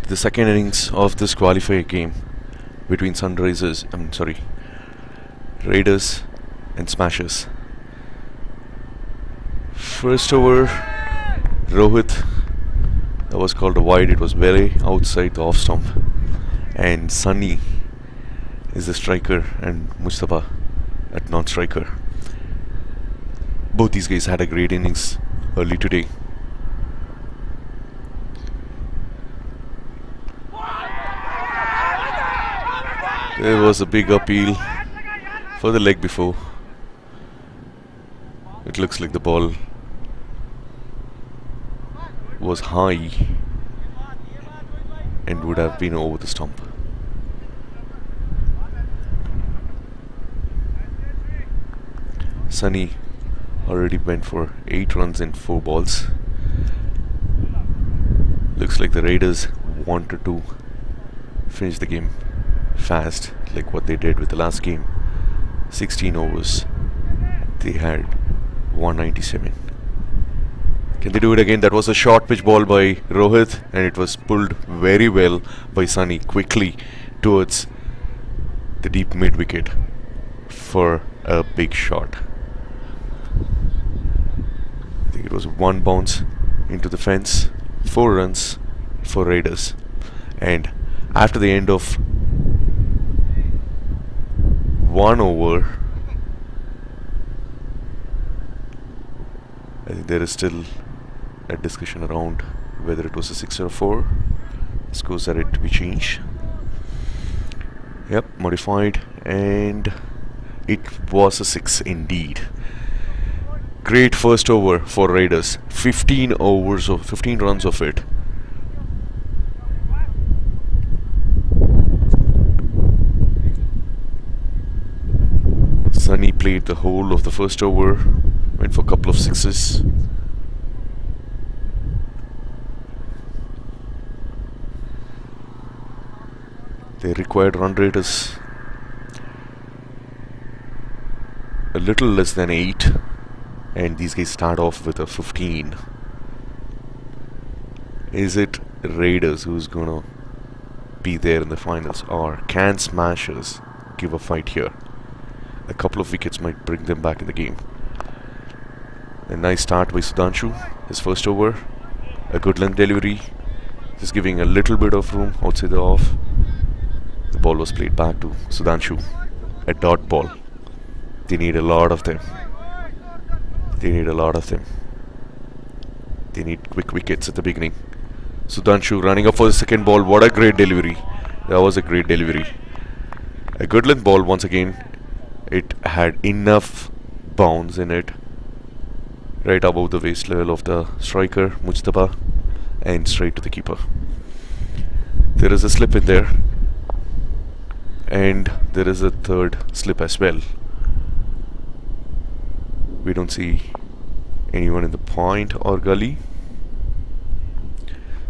the second innings of this qualifier game between Raiders and Smashers. First over, Rohit, that was called a wide. It was very outside the off stump, and Sunny is the striker and Mustafa at non-striker. Both these guys had a great innings early today. There was a big appeal for the leg before. It looks like the ball was high and would have been over the stump. Sunny already went for 8 runs in 4 balls. Looks like the Raiders wanted to finish the game fast, like what they did with the last game. 16 overs, they had 197. Can they do it again? That was a short pitch ball by Rohit, and it was pulled very well by Sunny quickly towards the deep mid wicket for a big shot. I think it was 1 bounce into the fence, 4 runs for Raiders. And after the end of 1 over, I think there is still a discussion around whether it was a 6 or a 4. Scores are yet to be changed. Yep, modified, and it was a 6 indeed. Great first over for Raiders. 15 runs of it. Sunny played the whole of the first over, went for a couple of 6s. Their required run rate is a little less than 8, and these guys start off with a 15. Is it Raiders who's gonna be there in the finals, or can Smashers give a fight here? A couple of wickets might bring them back in the game. A nice start by Sudhanshu, his first over. A good length delivery, just giving a little bit of room outside the off. The ball was played back to Sudhanshu. A dot ball. They need a lot of them. They need quick wickets at the beginning. Sudhanshu running up for the second ball. What a great delivery. That was a great delivery. A good length ball once again. It had enough bounce in it, right above the waist level of the striker, Mujtaba, and straight to the keeper. There is a slip in there, and there is a third slip as well. We don't see anyone in the point or gully.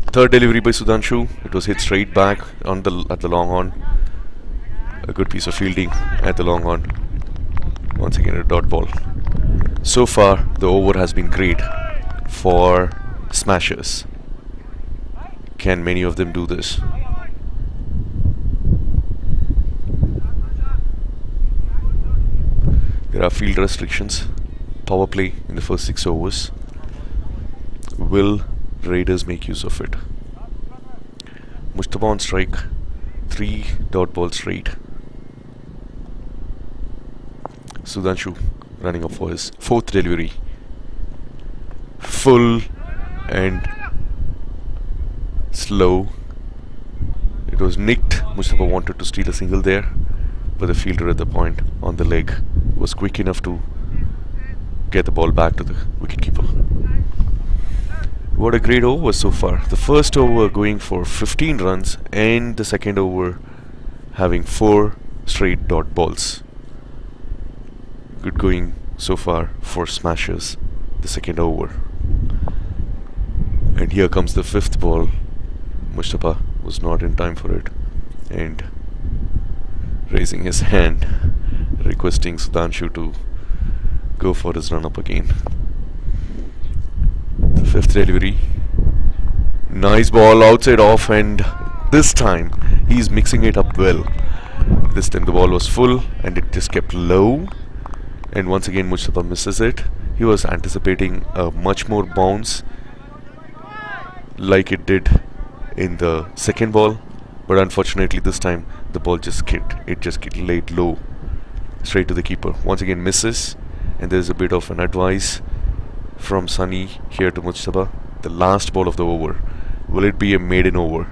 Third delivery by Sudhanshu. It was hit straight back at the long on. A good piece of fielding at the long on. Once again a dot ball. So far the over has been great for Smashers. Can many of them do this? There are field restrictions. Power play in the first 6 overs. Will Raiders make use of it? Mujtaba on strike. 3 dot balls straight. Sudhanshu running up for his 4th delivery. Full and slow. It was nicked. Mustafa wanted to steal a single there, but the fielder at the point on the leg was quick enough to get the ball back to the wicketkeeper. What a great over so far. The first over going for 15 runs, and the second over having 4 straight dot balls. Good going so far for Smashers, the second over. And here comes the 5th ball. Mustafa was not in time for it, and raising his hand, requesting Sudhanshu to go for his run up again. The 5th delivery Nice ball outside off, and this time he's mixing it up well. This time the ball was full and it just kept low, and once again Mustafa misses it. He was anticipating a much more bounce like it did in the second ball, but unfortunately this time the ball just get laid low straight to the keeper. Once again misses, and there's a bit of an advice from Sunny here to Mustafa. The last ball of the over, will it be a maiden over?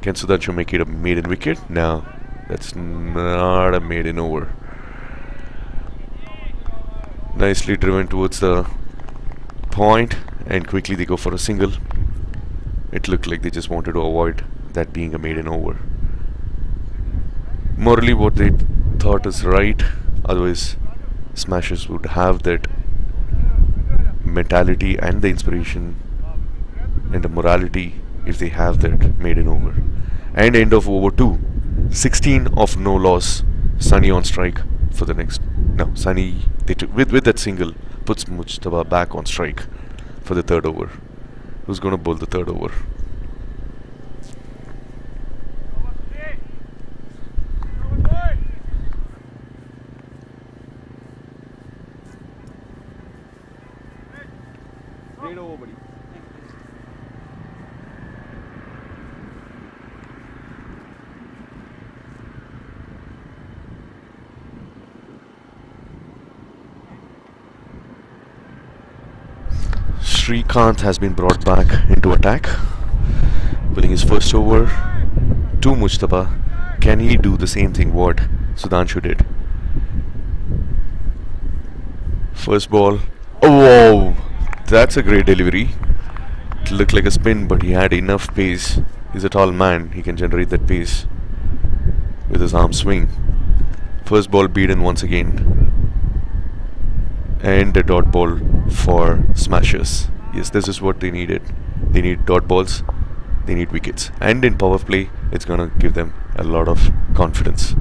Can Sudhanshu make it a maiden wicket? No, that's not a maiden over. Nicely driven towards the point, and quickly they go for a single. It looked like they just wanted to avoid that being a maiden over. Morally, what they thought is right, otherwise Smashers would have that mentality and the inspiration and the morality if they have that maiden over. And end of over 2, 16 of no loss. Sunny on strike for the next. No, Sunny with that single puts Mustafa back on strike for the third over. Who's going to bowl the third over? Straight over, buddy. Srikanth has been brought back into attack, winning his first over to Mustafa. Can he do the same thing what Sudhanshu did? First ball. Oh, whoa, that's a great delivery. It looked like a spin, but he had enough pace. He's a tall man, he can generate that pace with his arm swing. First ball beaten once again, and a dot ball for Smashers. Yes, this is what they needed. They need dot balls, they need wickets, and in power play it's gonna give them a lot of confidence.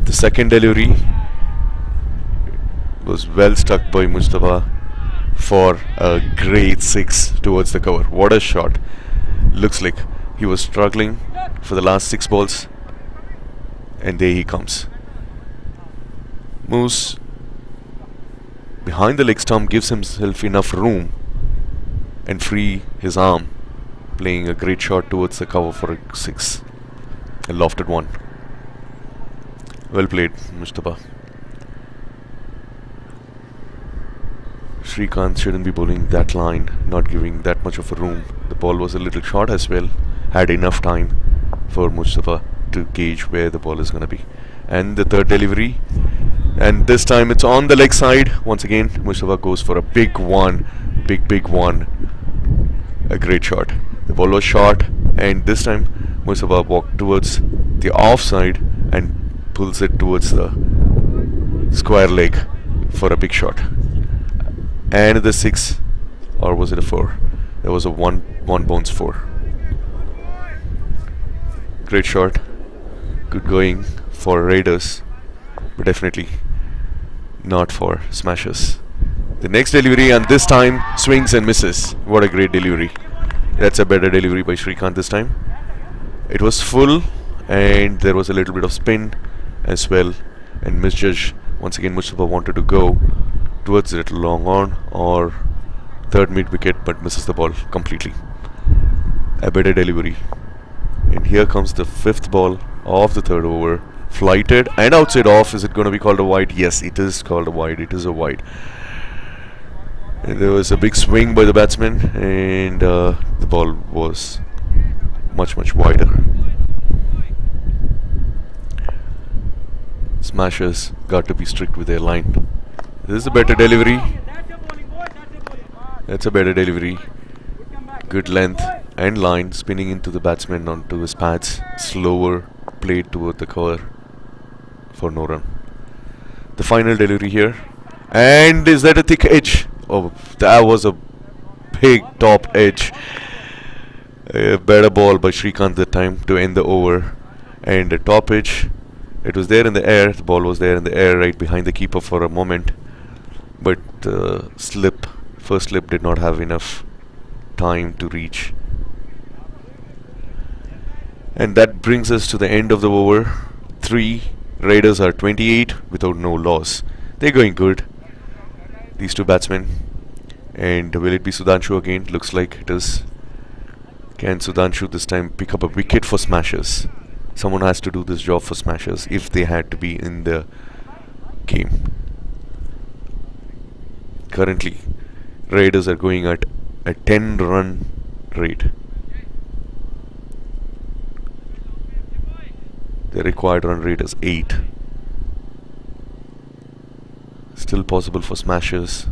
The second delivery was well stuck by Mustafa for a great 6 towards the cover. What a shot. Looks like he was struggling for the last 6 balls, and there he comes. Moves behind the leg stump, gives himself enough room and free his arm, playing a great shot towards the cover for a 6. A lofted one. Well played, Mustafa. Srikanth shouldn't be bowling that line, not giving that much of a room. The ball was a little short as well, had enough time for Mustafa to gauge where the ball is going to be. And the third delivery, and this time it's on the leg side. Once again Mustafa goes for a big one, big one. A great shot. The ball was short, and this time Mustafa walked towards the offside and pulls it towards the square leg for a big shot. And the 6, or was it a 4? There was a one bounce 4. Great shot. Good going for Raiders, but definitely not for Smashers. The next delivery, and this time swings and misses. What a great delivery. That's a better delivery by Srikanth this time. It was full, and there was a little bit of spin as well, and misjudge. Once again Mustafa wanted to go towards it long on or third mid wicket, but misses the ball completely. A better delivery. And here comes the 5th ball of the third over. Flighted and outside off. Is it going to be called a wide? Yes, it is called a wide. It is a wide. And there was a big swing by the batsman, and the ball was much wider. Smashers got to be strict with their line. This is a better delivery. That's a better delivery. Good length and line, spinning into the batsman onto his pads. Slower, played toward the cover for no run. The final delivery here, and is that a thick edge? Oh, that was a big top edge. A better ball by Srikanth that time to end the over, and a top edge. It was there in the air. The ball was there in the air, right behind the keeper for a moment, but first slip did not have enough time to reach. And that brings us to the end of the over. 3 Raiders are 28 without no loss. They're going good, these two batsmen. And will it be Sudhanshu again? Looks like it is. Can Sudhanshu this time pick up a wicket for Smashers? Someone has to do this job for Smashers if they had to be in the game. Currently, Raiders are going at a 10-run rate. The required run rate is 8. Still possible for Smashers.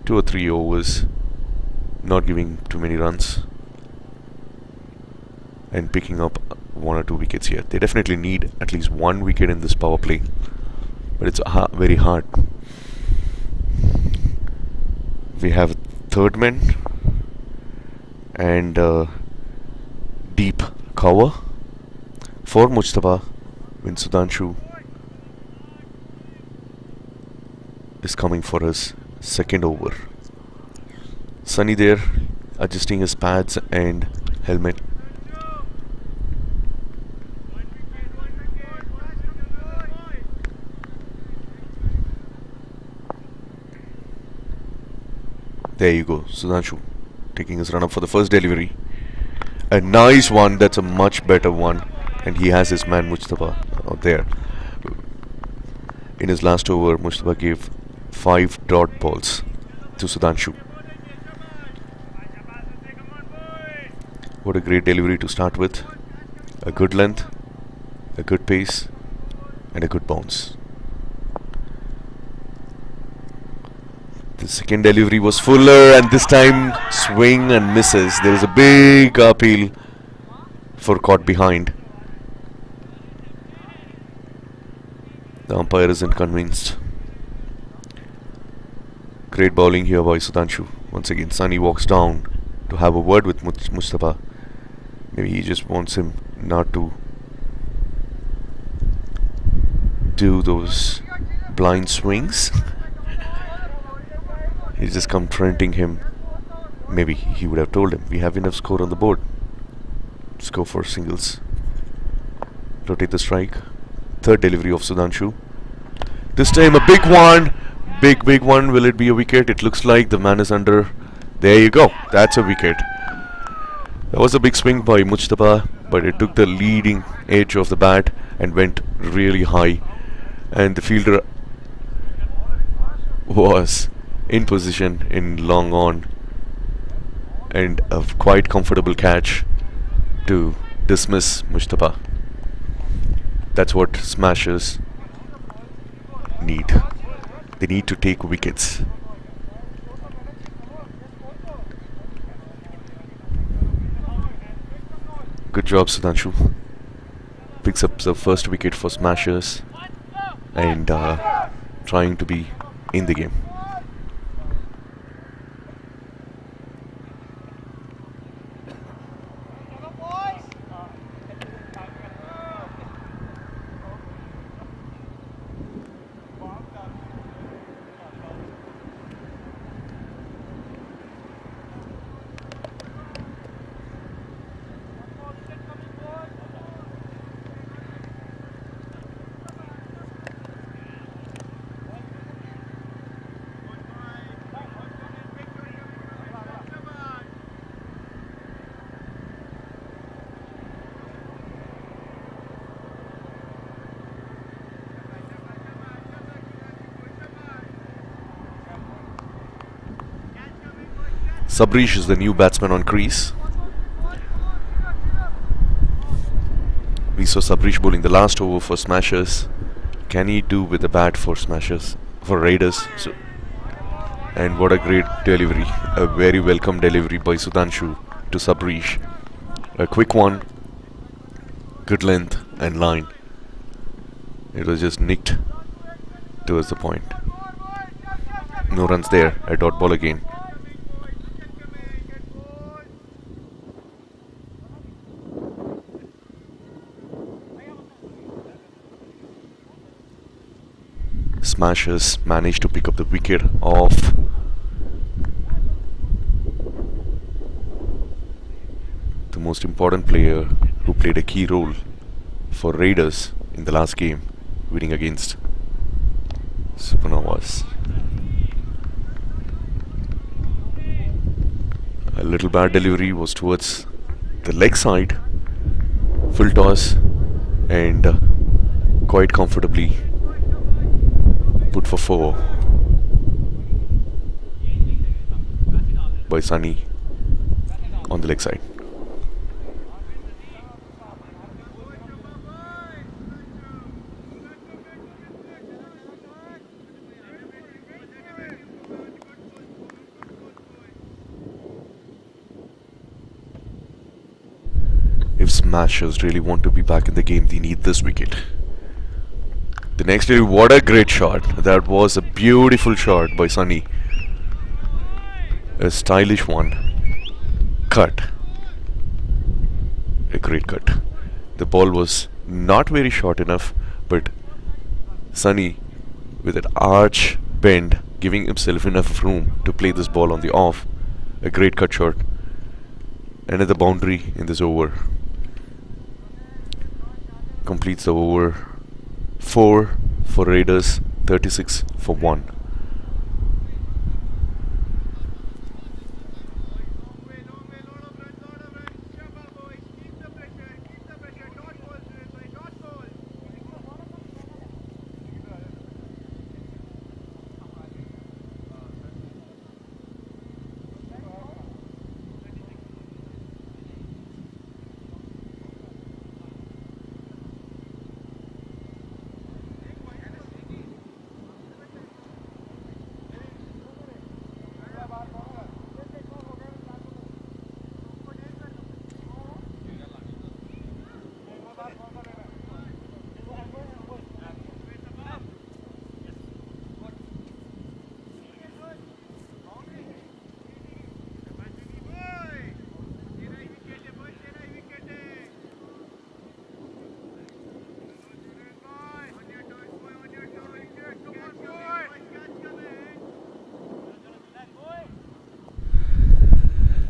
2 or 3 overs, not giving too many runs and picking up 1 or 2 wickets here. They definitely need at least 1 wicket in this power play, but it's very hard. We have third man and deep cover for Mujtaba when Sudhanshu is coming for his second over. Sunny there, adjusting his pads and helmet. There you go, Sudhanshu taking his run up for the first delivery. A nice one, that's a much better one. And he has his man Mujtaba out there. In his last over, Mujtaba gave 5 dot balls to Sudhanshu. What a great delivery to start with. A good length, a good pace, and a good bounce. The second delivery was fuller, and this time swing and misses. There is a big appeal for caught behind. The umpire isn't convinced. Great bowling here by Sudhanshu. Once again, Sunny walks down to have a word with Mujtaba. Maybe he just wants him not to do those blind swings. He's just confronting him. Maybe he would have told him, we have enough score on the board. Let's go for singles. Rotate the strike. Third delivery of Sudhanshu. This time a big one. Big one. Will it be a wicket? It looks like the man is under. There you go. That's a wicket. That was a big swing by Mujtaba, but it took the leading edge of the bat and went really high. And the fielder was in position in long on. And a quite comfortable catch to dismiss Mujtaba. That's what Smashers need. They need to take wickets. Good job, Sudhanshu. Picks up the first wicket for Smashers and trying to be in the game. Sabrish is the new batsman on crease. We saw Sabrish bowling the last over for Smashers. Can he do with the bat for Smashers, for Raiders? And what a great delivery. A very welcome delivery by Sudhanshu to Sabrish. A quick one. Good length and line. It was just nicked towards the point. No runs there. A dot ball again. Smashers managed to pick up the wicket off most important player who played a key role for Raiders in the last game, winning against Supernovas. A little bad delivery was towards the leg side, full toss, and quite comfortably put for 4 by Sunny on the leg side. If Smashers really want to be back in the game, they need this wicket. The next day, what a great shot. That was a beautiful shot by Sunny. A stylish one. Cut. A great cut. The ball was not very short enough, but Sunny, with an arch bend, giving himself enough room to play this ball on the off. A great cut shot. Another boundary in this over. Completes the over. 4 for Raiders, 36 for 1.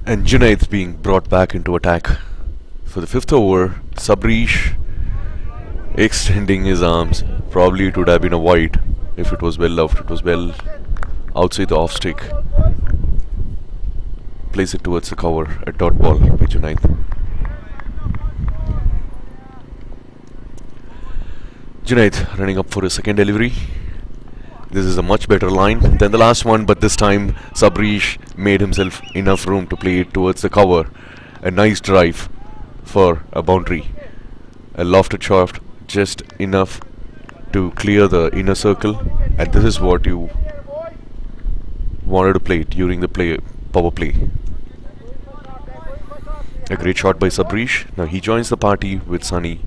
And Junaid being brought back into attack for the 5th over. Sabrish extending his arms. Probably it would have been a wide if it was well loved. It was well outside the off stick. Place it towards the cover. A dot ball by Junaid. Junaid running up for a second delivery. This is a much better line than the last one, but this time Sabrish made himself enough room to play it towards the cover. A nice drive for a boundary. A lofted shot, just enough to clear the inner circle, and this is what you wanted to play during the power play. A great shot by Sabrish. Now he joins the party with Sunny.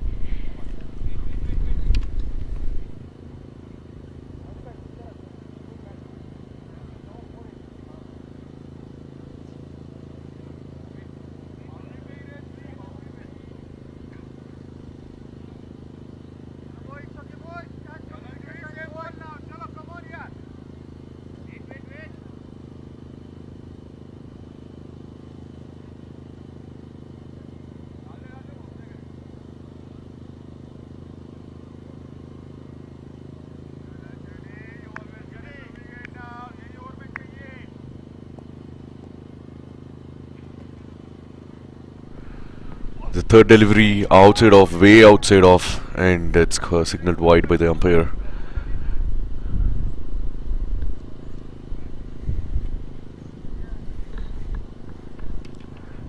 The third delivery outside off, way outside off, and it's signaled wide by the umpire.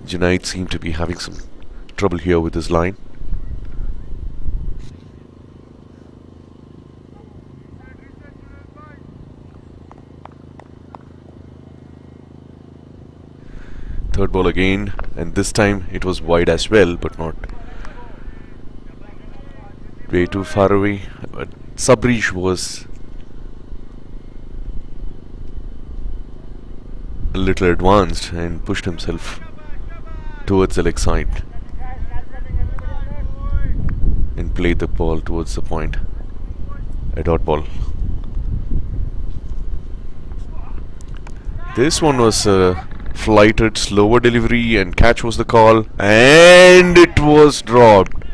Junaid seemed to be having some trouble here with his line. Third ball again, and this time it was wide as well, but not way too far away. But Sabrish was a little advanced and pushed himself towards the leg side and played the ball towards the point. A dot ball. This one was flighted, slower delivery, and catch was the call, and it was dropped.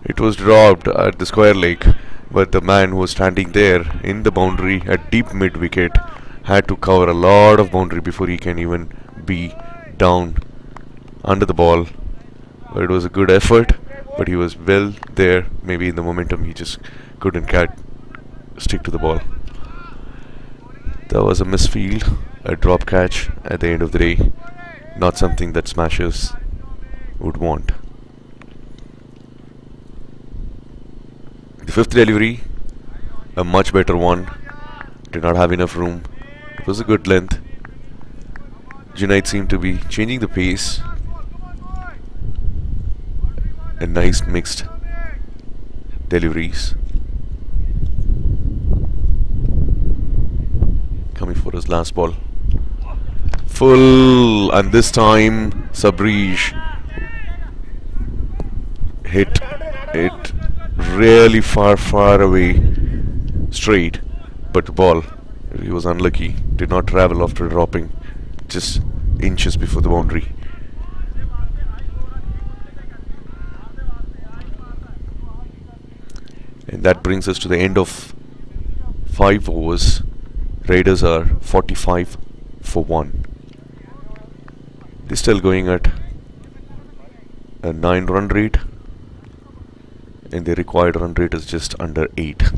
It was dropped at the square leg, but the man who was standing there in the boundary at deep mid wicket had to cover a lot of boundary before he can even be down under the ball. But it was a good effort, but he was well there. Maybe in the momentum he just couldn't stick to the ball. That was a misfield, a drop catch at the end of the day. Not something that smashers would want. The fifth delivery, a much better one. Did not have enough room. It was a good length. Junaid seemed to be changing the pace. A nice mixed deliveries. Coming for his last ball. Full, and this time Sabrish hit it really far away straight, but the ball, he was unlucky, did not travel after dropping just inches before the boundary. And that brings us to the end of 5 overs. Raiders are 45 for 1. They're still going at a 9 run rate, and the required run rate is just under 8.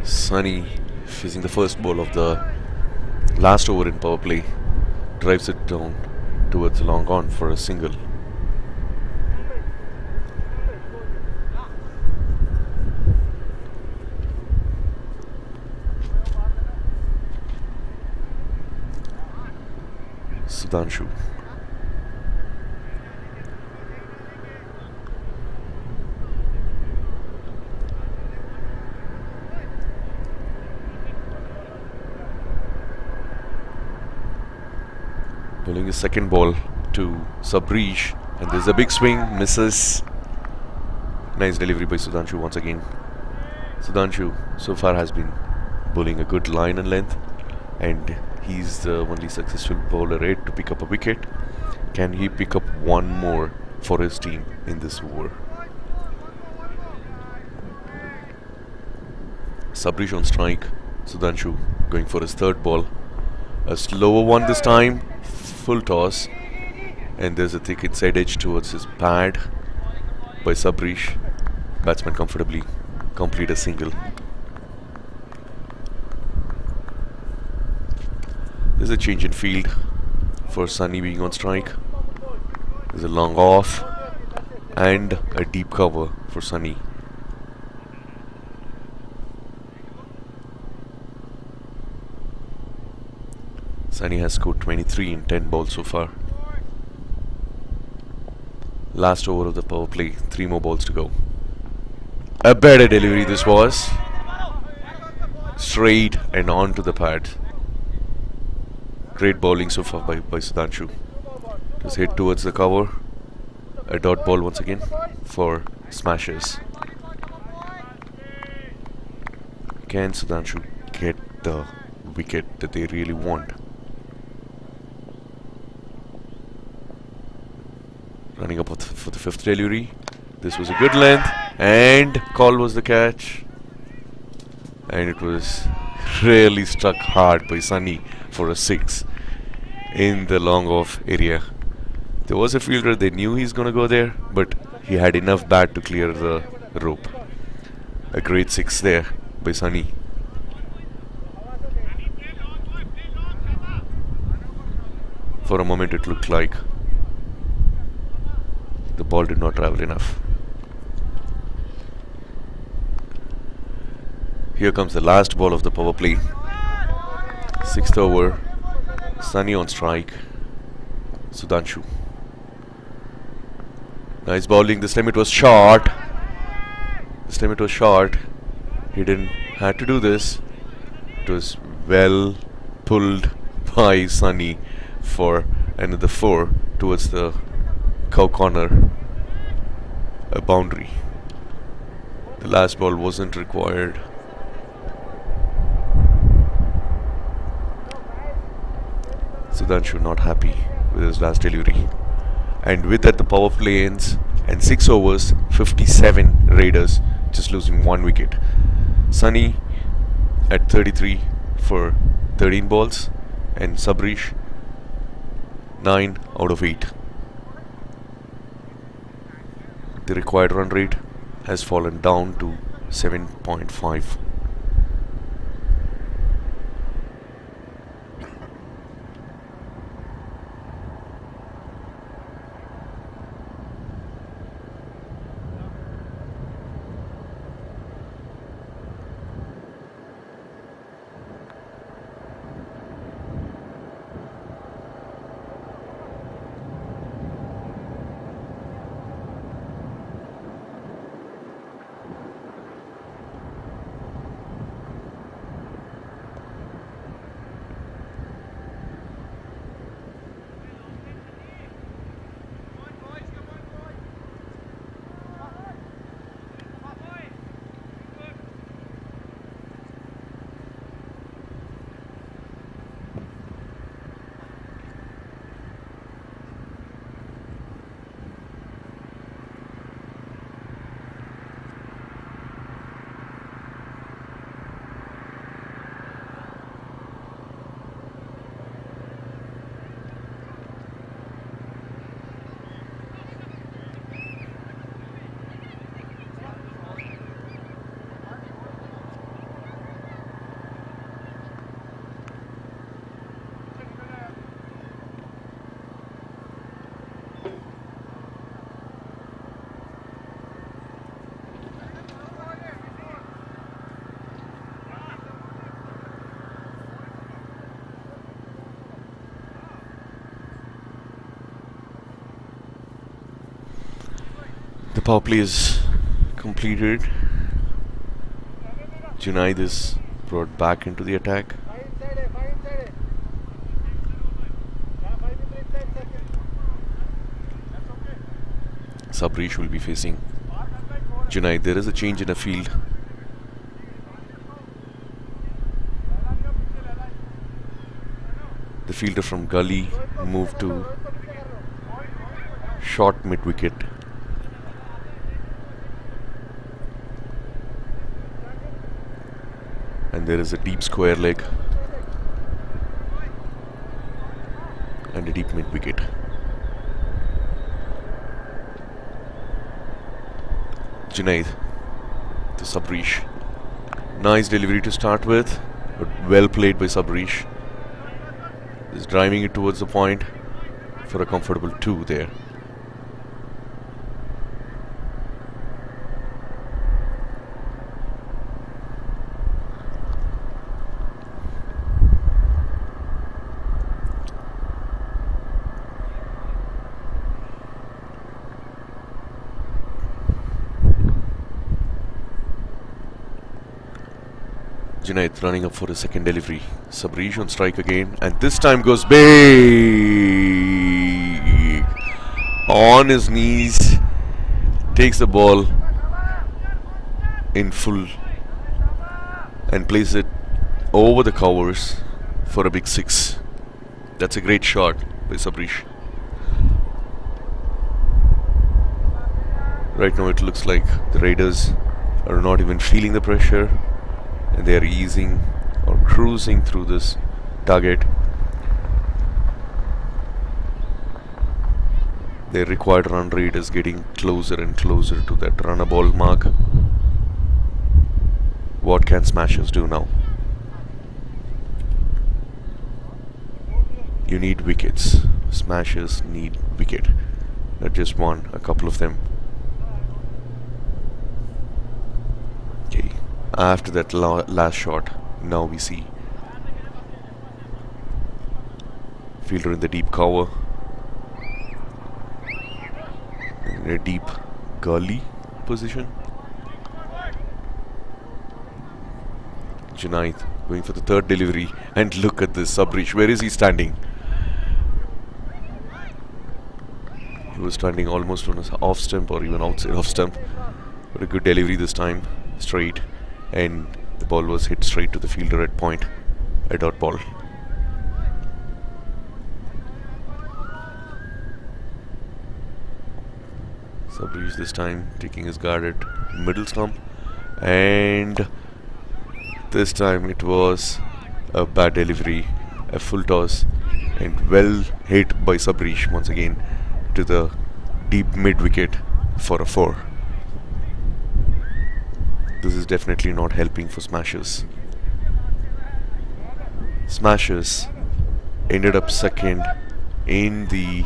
Sunny, facing the first ball of the last over in power play, drives it down towards the long on for a single. Sudhanshu. Bowling his second ball to Sabrish, and there's a big swing, misses. Nice delivery by Sudhanshu once again. Sudhanshu so far has been bowling a good line and length, and he's the only successful bowler yet to pick up a wicket. Can he pick up one more for his team in this over? Sabrish on strike. Sudhanshu going for his third ball. A slower one this time. Full toss, and there's a thick inside edge towards his pad by Sabrish. Batsman comfortably complete a single. There's a change in field for Sunny being on strike. There's a long off and a deep cover for Sunny. Sunny has scored 23 in 10 balls so far. Last over of the power play, 3 more balls to go. A better delivery this was. Straight and on to the pad. Great bowling so far by Sudhanshu. Just hit towards the cover. A dot ball once again for smashers. Can Sudhanshu get the wicket that they really want? Running up for the fifth delivery. This was a good length, and call was the catch. And it was really struck hard by Sunny for a 6 in the long off area. There was a fielder, they knew he's gonna go there, but he had enough bat to clear the rope. A great 6 there by Sunny. For a moment it looked like the ball did not travel enough. Here comes the last ball of the power play. 6th over. Sunny on strike. Sudhanshu. Nice bowling. This time it was short. He didn't had to do this. It was well pulled by Sunny for another 4 towards the cow corner. A boundary. The last ball wasn't required. Sudhanshu not happy with his last delivery. And with that the power play ends, and 6 overs, 57 Raiders, just losing 1 wicket. Sunny at 33 for 13 balls, and Sabrish 9 out of 8. The required run rate has fallen down to 7.5. The power play is completed. Junaid is brought back into the attack. Sabrish will be facing Junaid. There is a change in the field. The fielder from Gully moved to short mid-wicket. And there is a deep square leg and a deep mid-wicket. Junaid to Sabrish. Nice delivery to start with, but well played by Sabrish. Is driving it towards the point for a comfortable 2 there. Junaid running up for a second delivery. Sabrish on strike again, and this time goes big. On his knees, takes the ball in full and plays it over the covers for a big 6. That's a great shot by Sabrish. Right now it looks like the Raiders are not even feeling the pressure, and they are easing or cruising through this target. Their required run rate is getting closer and closer to that runner ball mark. What can Smashers do now? You need wickets. Smashers need wicket. Not just one, a couple of them. Okay. After that last shot, now we see fielder in the deep cover. In a deep gully position. Junaid going for the third delivery, and look at this Sabrish. Where is he standing? He was standing almost on his off stump or even outside off stump. But a good delivery this time, straight, and the ball was hit straight to the fielder at point, a dot ball. Sabrish this time taking his guard at middle stump, and this time it was a bad delivery, a full toss, and well hit by Sabrish once again to the deep mid wicket for a 4. This is definitely not helping for Smashers. Smashers ended up second in the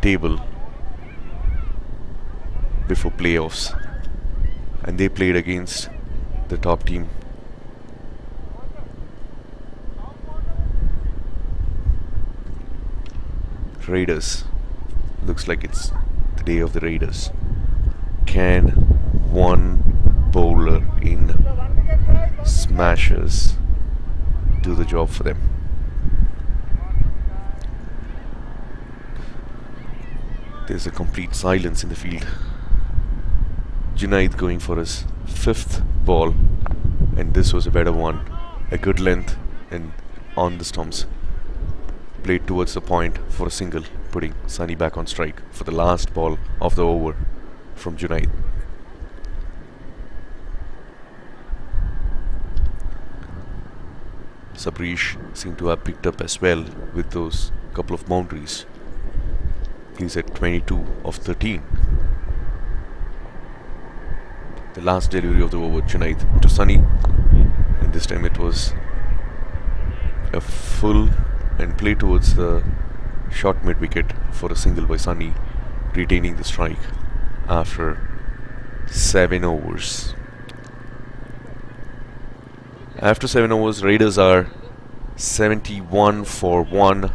table before playoffs, and they played against the top team. Raiders. Looks like it's the day of the Raiders. Can one bowler in Smashers do the job for them? There's a complete silence in the field. Junaid going for his 5th ball, and this was a better one. A good length and on the stumps. Played towards the point for a single, putting Sunny back on strike for the last ball of the over from Junaid. Sabrish seemed to have picked up as well with those couple of boundaries. He's at 22 of 13. The last delivery of the over, Junaid to Sunny, and this time it was a full and play towards the short mid wicket for a single by Sunny, retaining the strike after 7 overs. After 7 overs, Raiders are 71 for 1,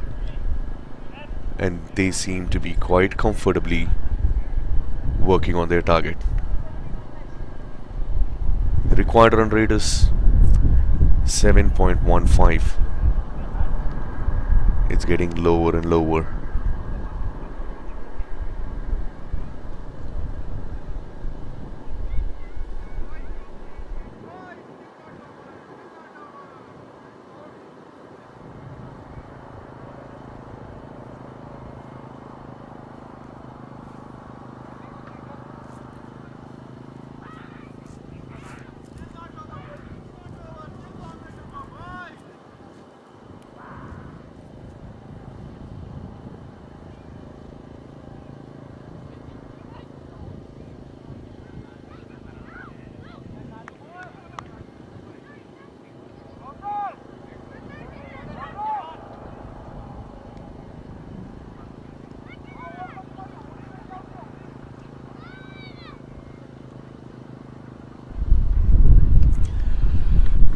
and they seem to be quite comfortably working on their target. The required run rate is 7.15. It's getting lower and lower.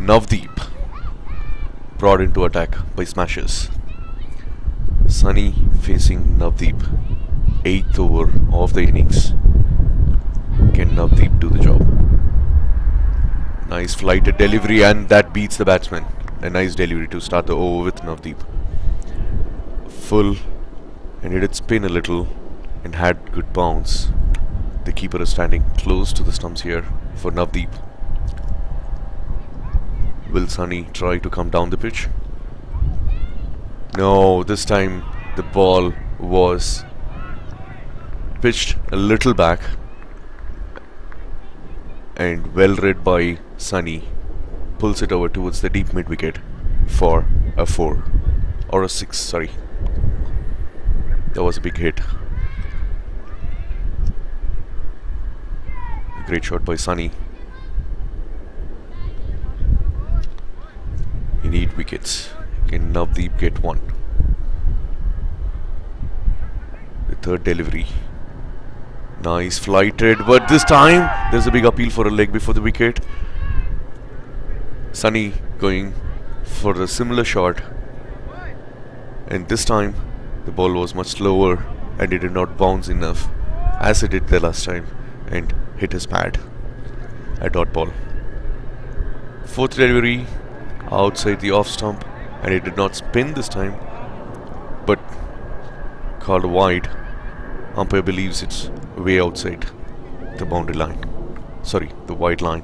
Navdeep brought into attack by Smashers. Sunny facing Navdeep. 8th over of the innings. Can Navdeep do the job? Nice flighted delivery, and that beats the batsman. A nice delivery to start the over with Navdeep. Full, and it did spin a little and had good bounce. The keeper is standing close to the stumps here for Navdeep. Will Sunny try to come down the pitch? No, this time the ball was pitched a little back, and well read by Sunny pulls it over towards the deep mid wicket for a 4 or a 6, sorry. That was a big hit. Great shot by Sunny. You need wickets. Can Navdeep get one? The third delivery. Nice flighted, but this time there's a big appeal for a leg before the wicket. Sunny going for a similar shot, and this time the ball was much slower and it did not bounce enough as it did the last time and hit his pad. A dot ball. Fourth delivery outside the off stump, and it did not spin this time but called wide. Umpire believes it's way outside the boundary line. Sorry, the wide line.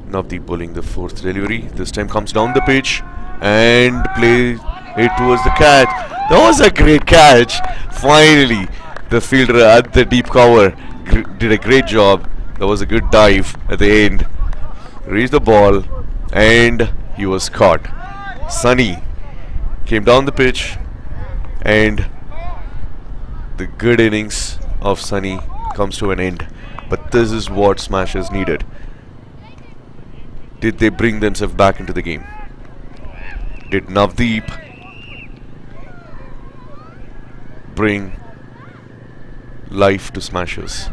Navdeep bowling the fourth delivery. This time comes down the pitch and play it towards the catch. That was a great catch. Finally, the fielder at the deep cover did a great job. That was a good dive at the end. Reached the ball and he was caught. Sunny came down the pitch, and the good innings of Sunny comes to an end. But this is what Smashers needed. Did they bring themselves back into the game? Did Navdeep bring life to Smashers?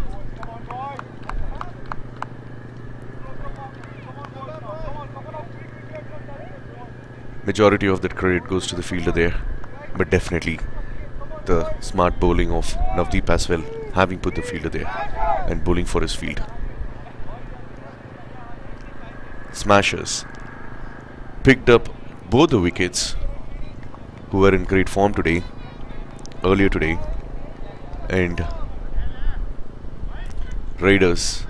Majority of that credit goes to the fielder there, but definitely the smart bowling of Navdeep as well, having put the fielder there and bowling for his field. Smashers picked up both the wickets, who were in great form earlier today, and Raiders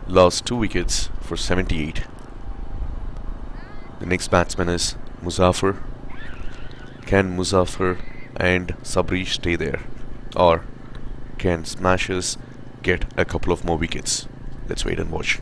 lost 2 wickets for 78. The next batsman is Muzaffar. Can Muzaffar and Sabrish stay there, or can Smashers get a couple of more wickets? Let's wait and watch.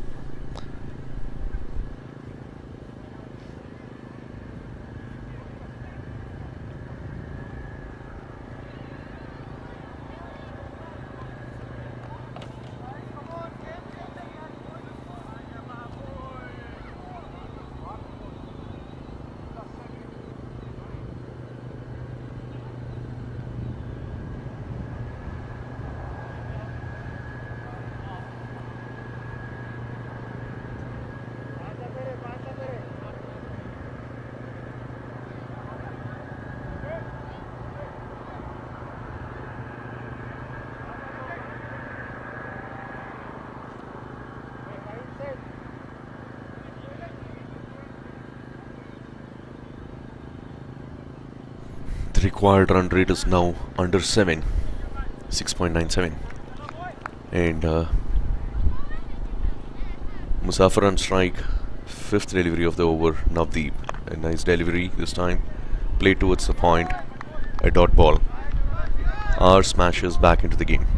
The required run rate is now under 7, 6.97, and Muzaffar on strike. Fifth delivery of the over. Navdeep, a nice delivery this time, played towards the point, a dot ball. Our Smashers back into the game.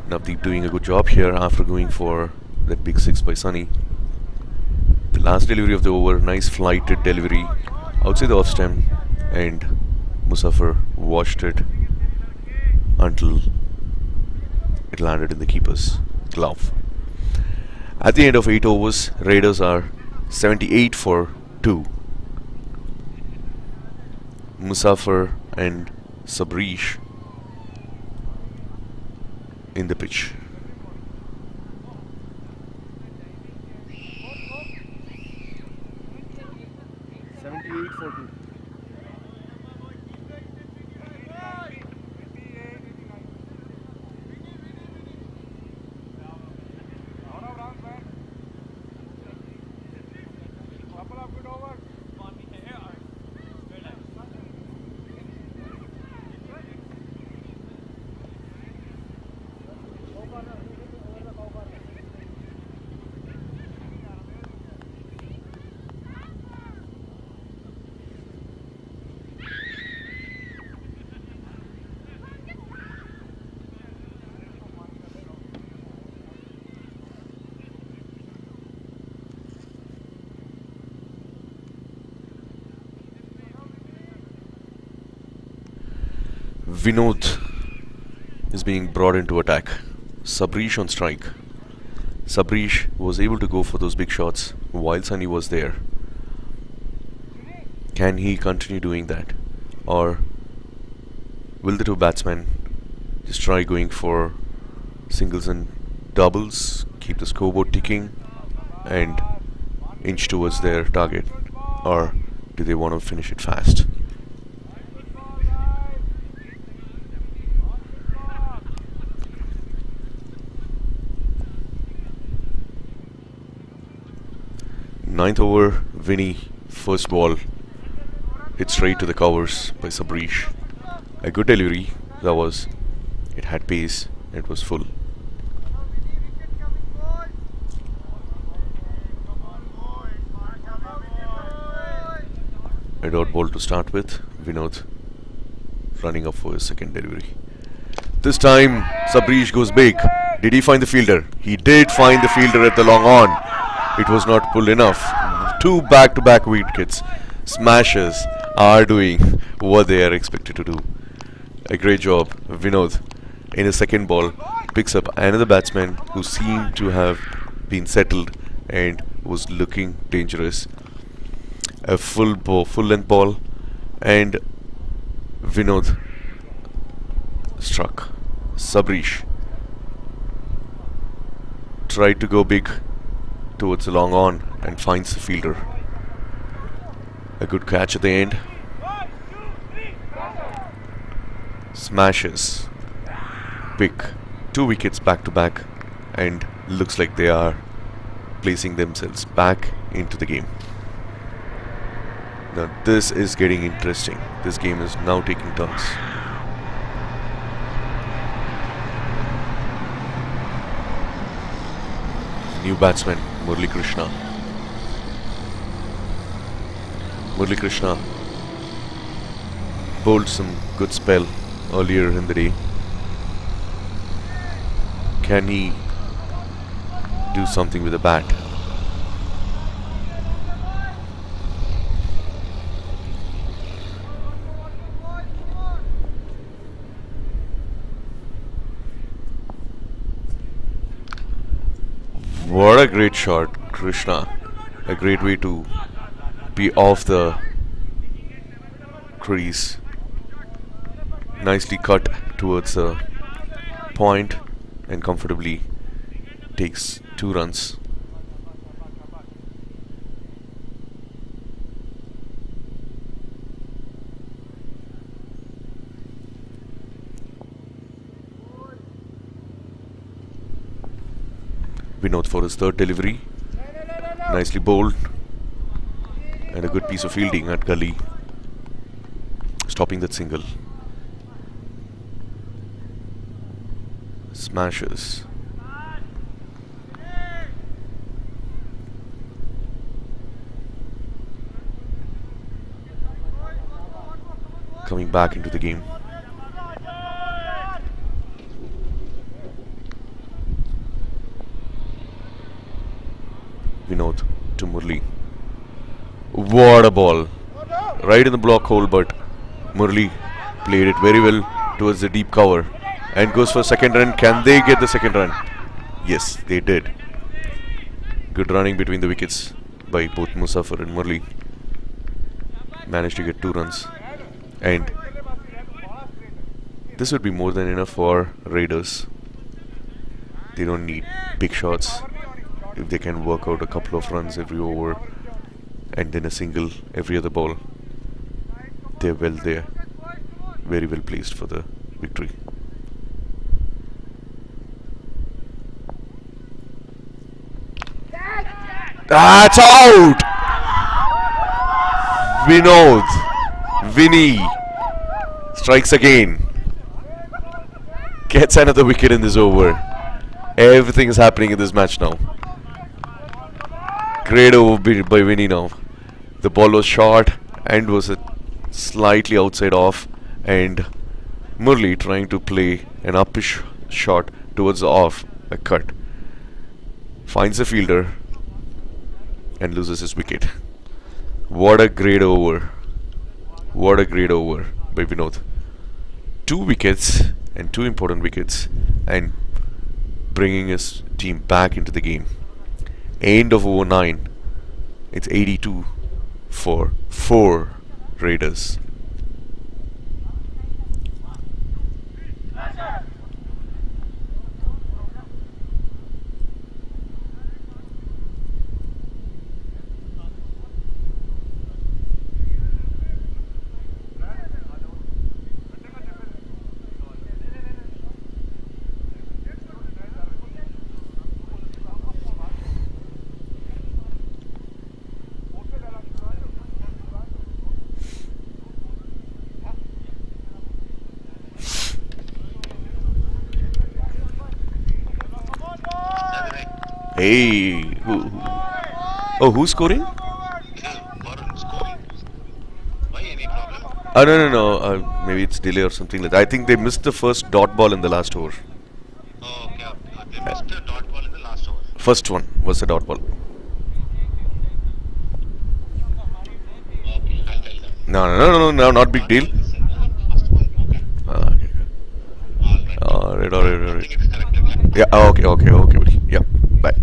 Navdeep doing a good job here after going for that big 6 by Sunny. The last delivery of the over, nice flighted delivery outside the off stem, and Muzaffar watched it until it landed in the keeper's glove. At the end of 8 overs, Raiders are 78 for 2. Muzaffar and Sabrish in the pitch. Vinod is being brought into attack. Sabrish on strike. Sabrish was able to go for those big shots while Sunny was there. Can he continue doing that? Or will the two batsmen just try going for singles and doubles, keep the scoreboard ticking and inch towards their target? Or do they want to finish it fast? Ninth over, Vinny, first ball, hit straight to the covers by Sabrish. A good delivery, that was. It had pace, it was full. A dot ball to start with, Vinod running up for his second delivery. This time, Sabrish goes big. Did he find the fielder? He did find the fielder at the long on. It was not pulled enough. Two back-to-back wickets. Smashers are doing what they are expected to do. A great job. Vinod, in his second ball, picks up another batsman who seemed to have been settled and was looking dangerous. A full length ball, and Vinod struck. Sabrish tried to go big towards the long on and finds the fielder. A good catch at the end. Smashes. Big. 2 wickets back to back, and looks like they are placing themselves back into the game. Now this is getting interesting. This game is now taking turns. New batsman, Murali Krishna. Murali Krishna bowled some good spell earlier in the day. Can he do something with a bat? What a great shot, Krishna. A great way to be off the crease. Nicely cut towards the point and comfortably takes 2 runs. Vinod for his third delivery. Nicely bowled. And a good piece of fielding at gully, stopping that single. Smashes. Coming back into the game. Vinod to Murali. What a ball. Right in the block hole, but Murali played it very well towards the deep cover and goes for second run. Can they get the second run? Yes, they did. Good running between the wickets by both Musafir and Murali. Managed to get 2 runs. And this would be more than enough for Raiders. They don't need big shots. If they can work out a couple of runs every over and then a single every other ball, they're well there. Very well placed for the victory. That's out! Vinny strikes again. Gets another wicket in this over. Everything is happening in this match now. Great over by Vinny now. The ball was short and was slightly outside off, and Murali trying to play an uppish shot towards the off, a cut. Finds the fielder and loses his wicket. What a great over. What a great over by Vinod. 2 wickets and 2 important wickets and bringing his team back into the game. End of over 9. It's 82 for 4 Raiders. Hey, oh, who's scoring? Why, any problem? No. Maybe it's delay or something like that. I think they missed the first dot ball in the last over. Oh, okay. They missed a dot ball in the last over. First one was the dot ball. Okay, I'll tell them. No, not big deal. First one, okay. Okay. Alright. Alright. I think it's corrected, yeah? Yeah, okay, buddy. Yeah. Bye.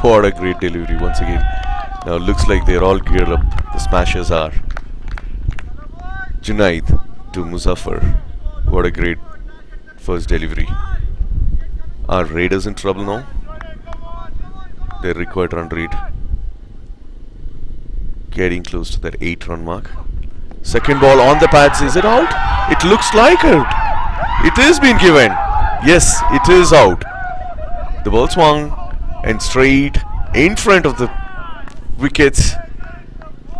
What a great delivery once again. Now looks like they're all geared up. The smashers are. Junaid to Muzaffar. What a great first delivery. Are Raiders in trouble now? Their required run rate getting close to that 8-run mark. Second ball on the pads. Is it out? It looks like out. It is being given. Yes, it is out. The ball swung and straight in front of the wickets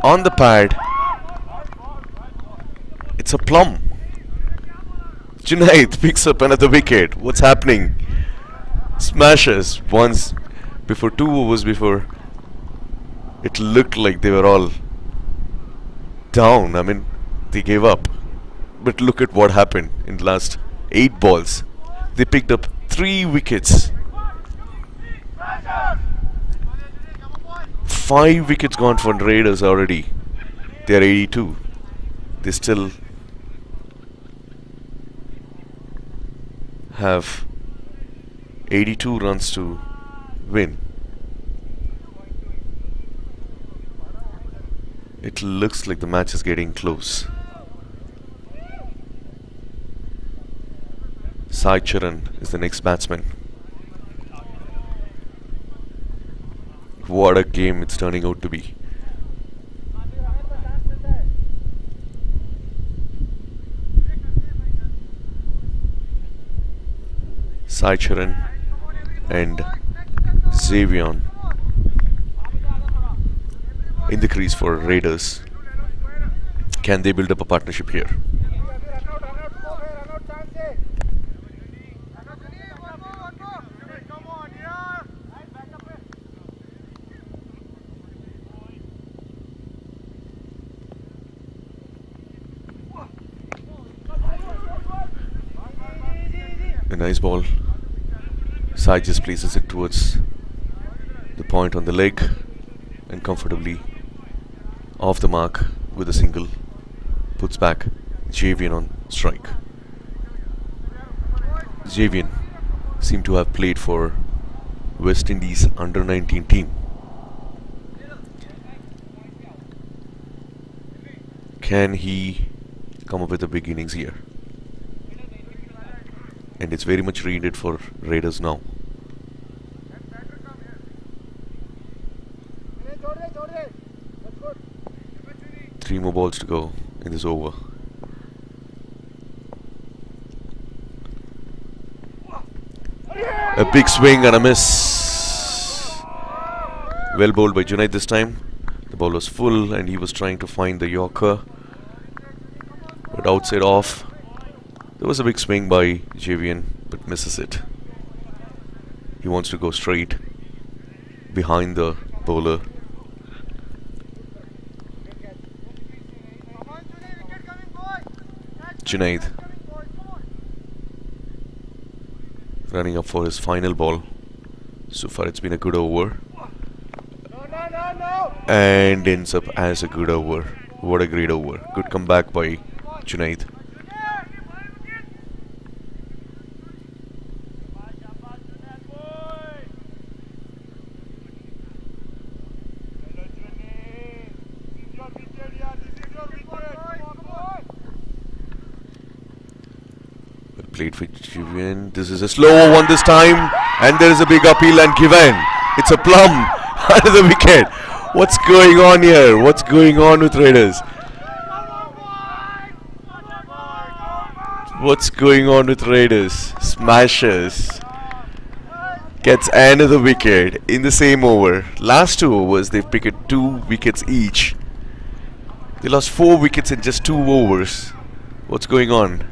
on the pad. It's a plum. Junaid picks up another wicket. What's happening? Smashes once before 2 overs before. It looked like they were all down. I mean, they gave up. But look at what happened in the last 8 balls. They picked up 3 wickets. 5 wickets gone for Raiders already. They are 82. They still have 82 runs to win. It looks like the match is getting close. Sai Charan is the next batsman. What a game it's turning out to be. Sai Charan and Xavion in the crease for Raiders. Can they build up a partnership here? A nice ball. Sai just places it towards the point on the leg and comfortably off the mark with a single. Puts back Javian on strike. Javian seemed to have played for West Indies under-19 team. Can he come up with a big innings here? And it's very much needed for Raiders now. Three more balls to go in this over. A big swing and a miss. Well bowled by Junaid this time. The ball was full and he was trying to find the Yorker, but outside off. There was a big swing by Javian, but misses it. He wants to go straight. behind the bowler. Junaid running up for his final ball. So far it's been a good over and ends up as a good over. What a great over. Good comeback by Junaid. Played for Given. This is a slower one this time, and there is a big appeal and given. It's a plum under the wicket. What's going on here? What's going on with Raiders? What's going on with Raiders? Smashes. Gets another wicket in the same over. Last 2 overs, they've picked 2 wickets each. They lost 4 wickets in just 2 overs. What's going on?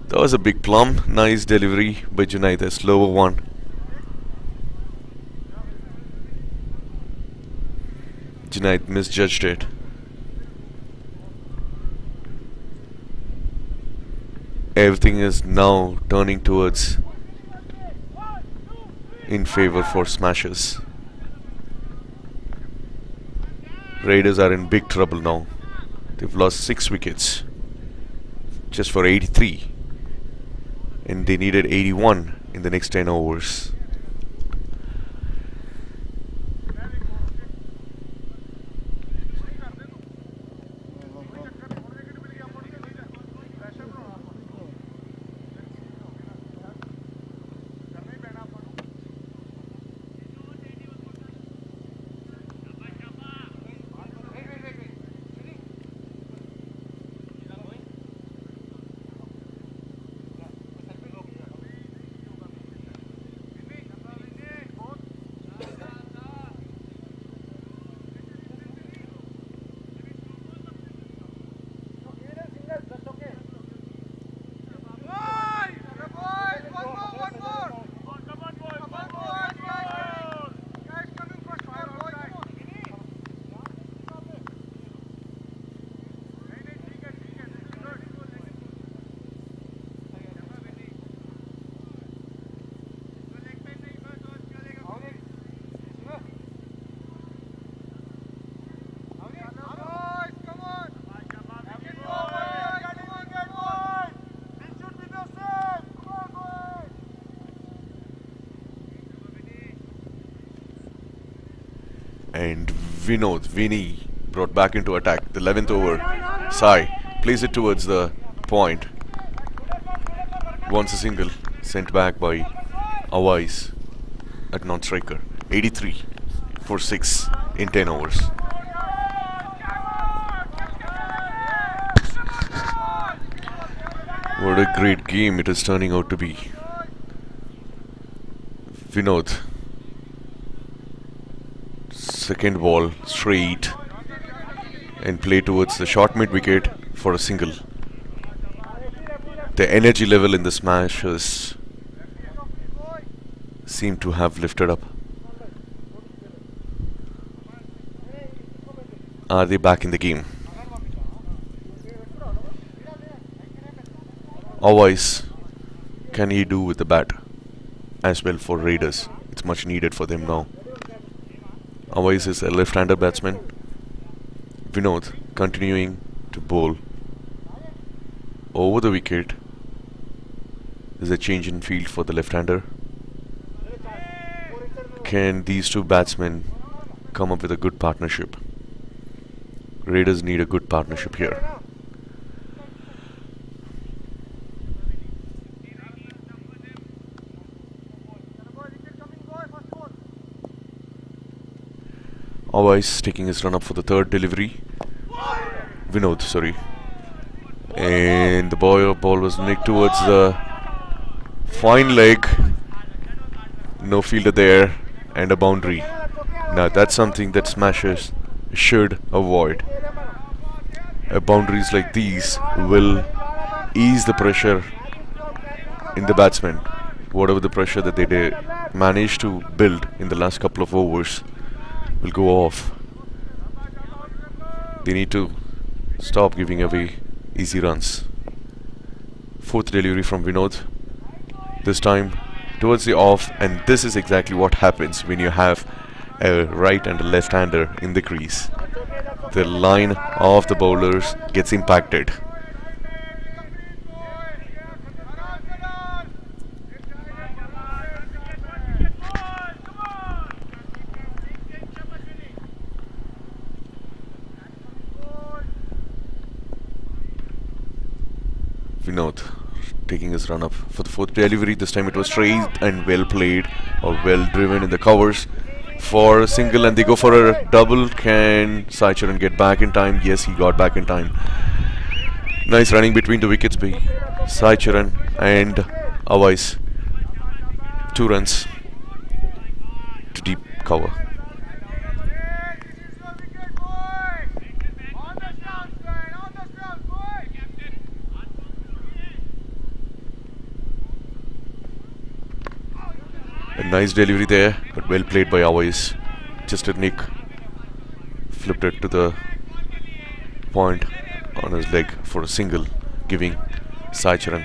That was a big plum. Nice delivery by Junaid. A slower one. Junaid misjudged it. Everything is now turning towards in favor for Smashers. Raiders are in big trouble now. They've lost 6 wickets just for 83. And they needed 81 in the next 10 overs. And Vinny brought back into attack. The 11th over. Sai plays it towards the point. Wants a single. Sent back by Awais at non-striker. 83 for 6 in 10 overs. What a great game it is turning out to be. Vinod. Second ball straight and play towards the short mid wicket for a single. The energy level in the Smashers seem to have lifted up. Are they back in the game? Otherwise, can he do with the bat as well for Raiders? It's much needed for them now. Awais is a left-hander batsman. Vinod continuing to bowl over the wicket. There's a change in field for the left-hander. Can these two batsmen come up with a good partnership? Raiders need a good partnership here. Awais taking his run up for the third delivery. Vinod, sorry. And the ball was nicked towards the fine leg. No fielder there and a boundary. Now that's something that Smashers should avoid. Boundaries like these will ease the pressure in the batsmen. Whatever the pressure that they managed to build in the last couple of overs will go off. They need to stop giving away easy runs. Fourth delivery from Vinod. This time towards the off, and this is exactly what happens when you have a right and a left-hander in the crease. The line of the bowlers gets impacted. Vinod taking his run up for the fourth delivery. This time it was straight and well played, or well driven in the covers for a single, and they go for a double. Can Sai Charan get back in time? Yes, he got back in time. Nice running between the wickets by Sai Charan and Awais. 2 runs to deep cover. A nice delivery there, but well played by Awais. Just a nick. Flipped it to the point on his leg for a single, giving Sai Charan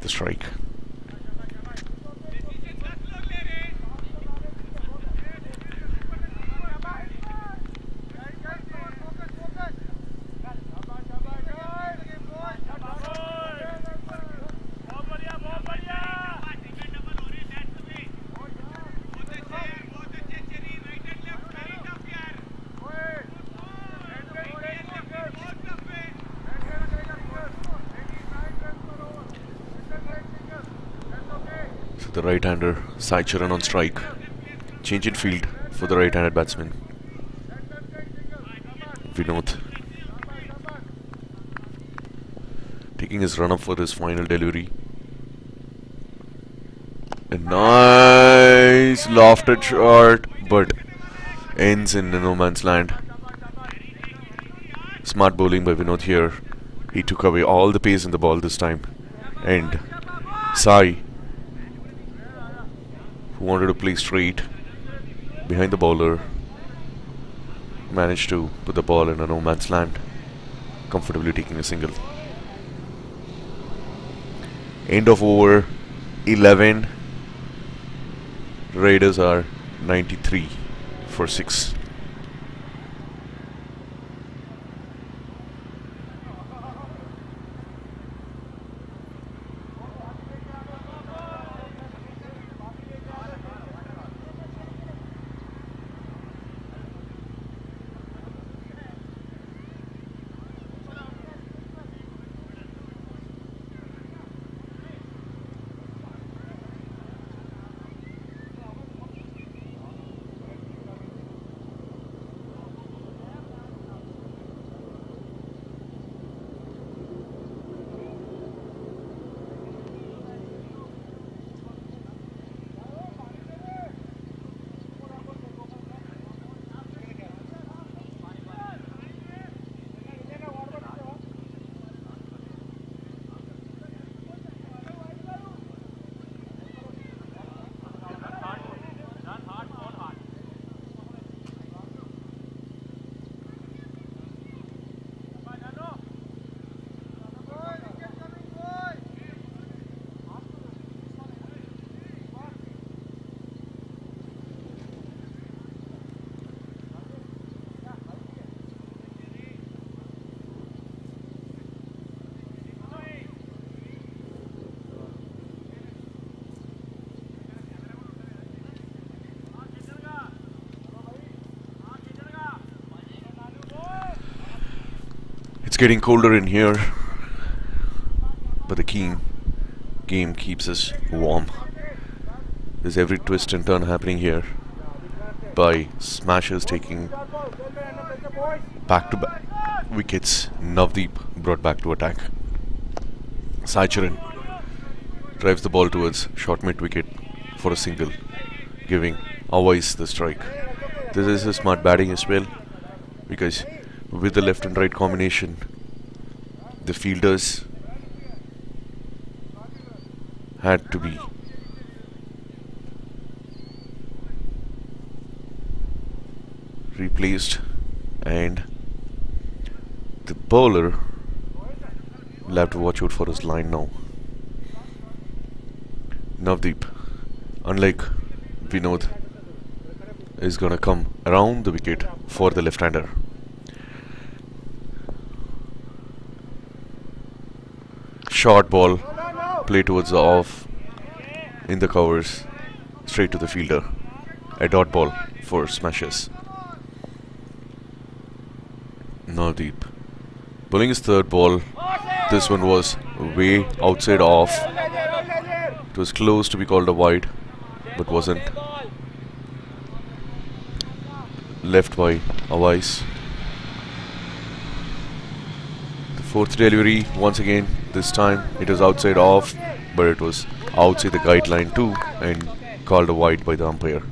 the strike. The right-hander Sai Charan on strike. Change in field for the right-handed batsman Vinod, taking his run up for his final delivery. A nice lofted shot, but ends in no man's land. Smart bowling by Vinod here. He took away all the pace in the ball this time, and Sai, who wanted to play straight behind the bowler, managed to put the ball in a no man's land, comfortably taking a single. End of over 11. Raiders are 93 for 6. It's getting colder in here, but the game keeps us warm. There's every twist and turn happening here by smashers taking back-to-back wickets. Navdeep brought back to attack. Sai Charan drives the ball towards short mid-wicket for a single, giving Awais the strike. This is a smart batting as well, because with the left and right combination, the fielders had to be replaced, and the bowler will have to watch out for his line now. Navdeep, unlike Vinod, is gonna come around the wicket for the left-hander. Short ball, play towards the off, in the covers, straight to the fielder. A dot ball for smashes. Navdeep bowling his third ball. This one was way outside off. It was close to be called a wide, but wasn't. Left by Awais. The fourth delivery, once again, this time it was outside off, but it was outside the guideline too and called a wide by the umpire.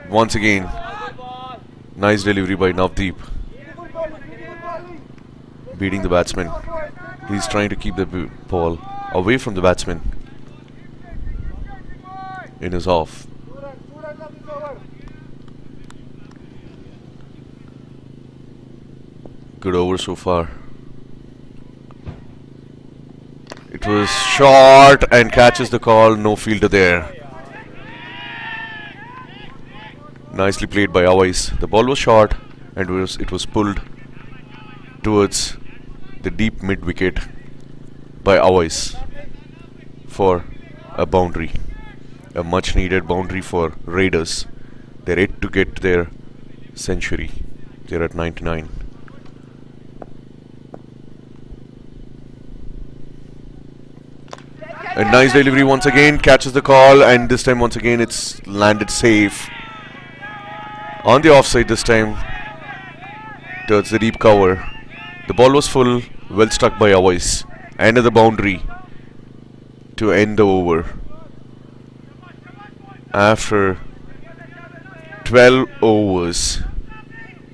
Once again, nice delivery by Navdeep, beating the batsman. He's trying to keep the ball away from the batsman in his off. Good over so far. It was short and catches the call. No fielder there. Nicely played by Awais. The ball was short and it was pulled towards the deep mid wicket by Awais for a boundary. A much needed boundary for Raiders. They're yet to get their century. They're at 99. A nice delivery once again, catches the call, and this time once again it's landed safe. On the offside this time, towards the deep cover. The ball was full, well struck by Awais. Another boundary to end the over. After 12 overs,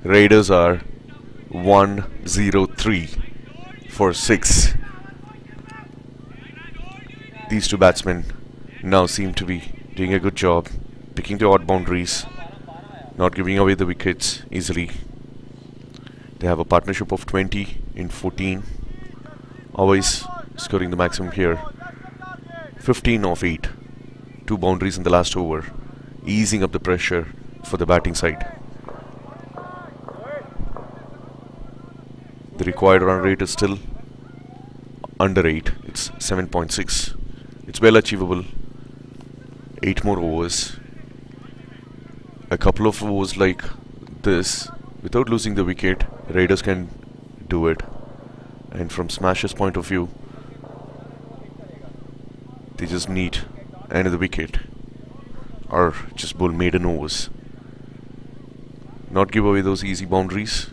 Raiders are 1-0-3 for 6. These two batsmen now seem to be doing a good job, picking the odd boundaries, not giving away the wickets easily. They have a partnership of 20 in 14. Always scoring the maximum here. 15 of 8. 2 boundaries in the last over, easing up the pressure for the batting side. The required run rate is still under 8. It's 7.6. It's well achievable. 8 more overs. A couple of overs like this, without losing the wicket, Raiders can do it. And from Smash's point of view, they just need another wicket or just bowl maiden overs. Not give away those easy boundaries.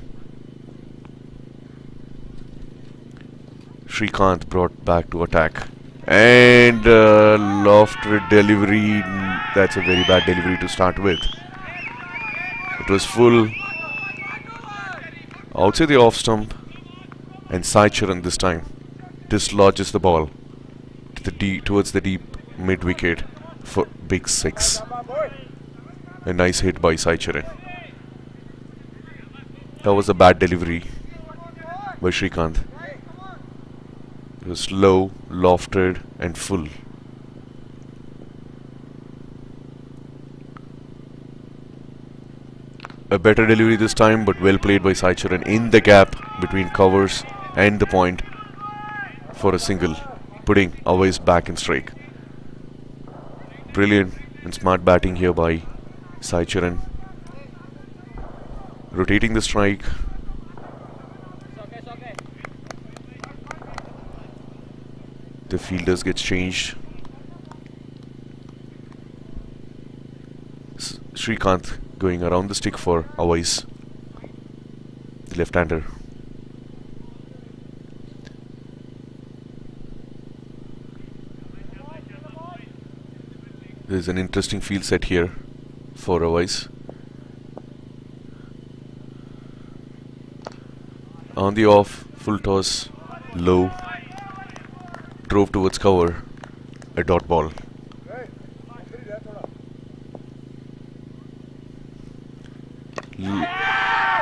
Srikanth brought back to attack. And lofted delivery. That's a very bad delivery to start with. It was full outside the off stump, and Sai Charan this time dislodges the ball to towards the deep mid wicket for big 6. A nice hit by Sai Charan. That was a bad delivery by Srikanth. It was low, lofted and full. A better delivery this time, but well played by Sai Charan in the gap between covers and the point for a single, putting Awais back in strike. Brilliant and smart batting here by Sai Charan. Rotating the strike. The fielders gets changed. Srikanth going around the stick for Awais, the left-hander. There's an interesting field set here for Awais. On the off, full toss, low. drove towards cover, a dot ball.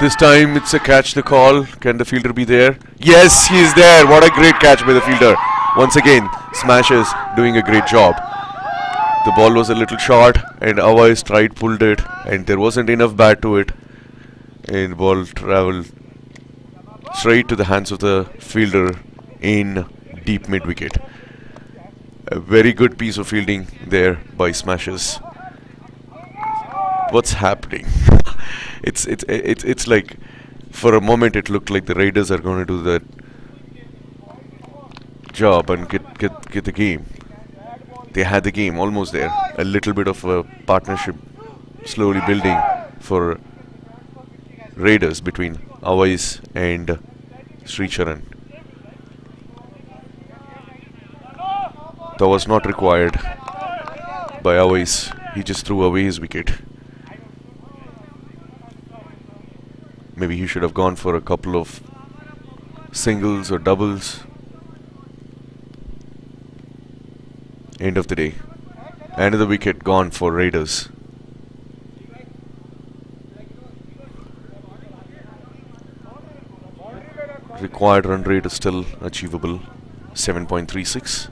This time it's a catch the call. Can the fielder be there? Yes, he is there. What a great catch by the fielder. Once again, Smashes doing a great job. The ball was a little short and Awais tried, pulled it, and there wasn't enough bat to it. And the ball traveled straight to the hands of the fielder in deep mid wicket. A very good piece of fielding there by Smashes. What's happening? It's like, for a moment it looked like the Raiders are going to do that job and get the game. They had the game almost there. A little bit of a partnership slowly building for Raiders between Awais and Sri Charan. That was not required by Awais. He just threw away his wicket. Maybe he should have gone for a couple of singles or doubles. End of the day. Another wicket gone for Raiders. Required run rate is still achievable. 7.36.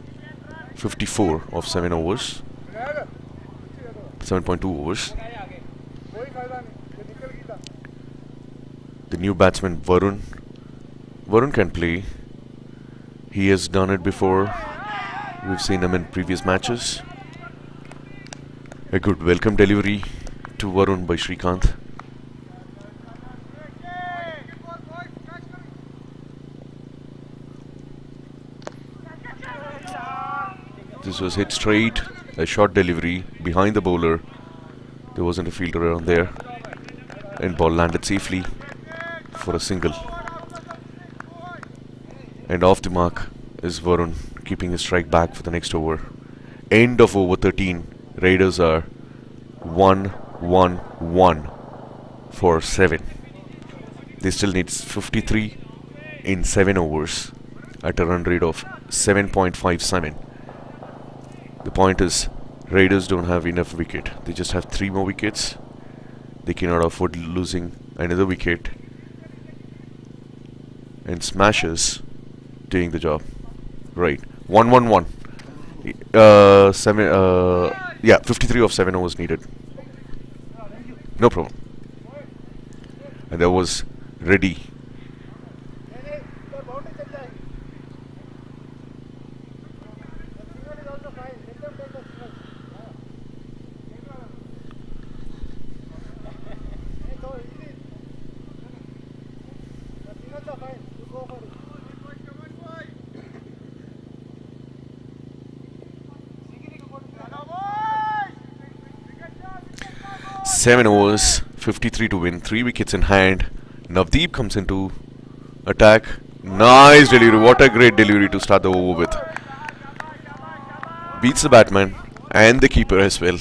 54 of 7 overs. 7.2 overs. The new batsman Varun. Varun can play. He has done it before. We've seen him in previous matches. A good welcome delivery to Varun by Srikanth. This was hit straight, a short delivery behind the bowler. There wasn't a fielder around there. And ball landed safely for a single. And off the mark is Varun, keeping his strike back for the next over. End of over 13. Raiders are 1-1-1 for 7. They still need 53 in 7 overs at a run rate of 7.57. The point is, Raiders don't have enough wicket. They just have 3 more wickets. They cannot afford losing another wicket. And Smashes doing the job. Right. 1-1-1. 53 of 7 overs needed. No problem. And that was ready. Seven overs, 53 to win, 3 wickets in hand. Navdeep comes into attack. Nice delivery, what a great delivery to start the over with. Beats the batman and the keeper as well.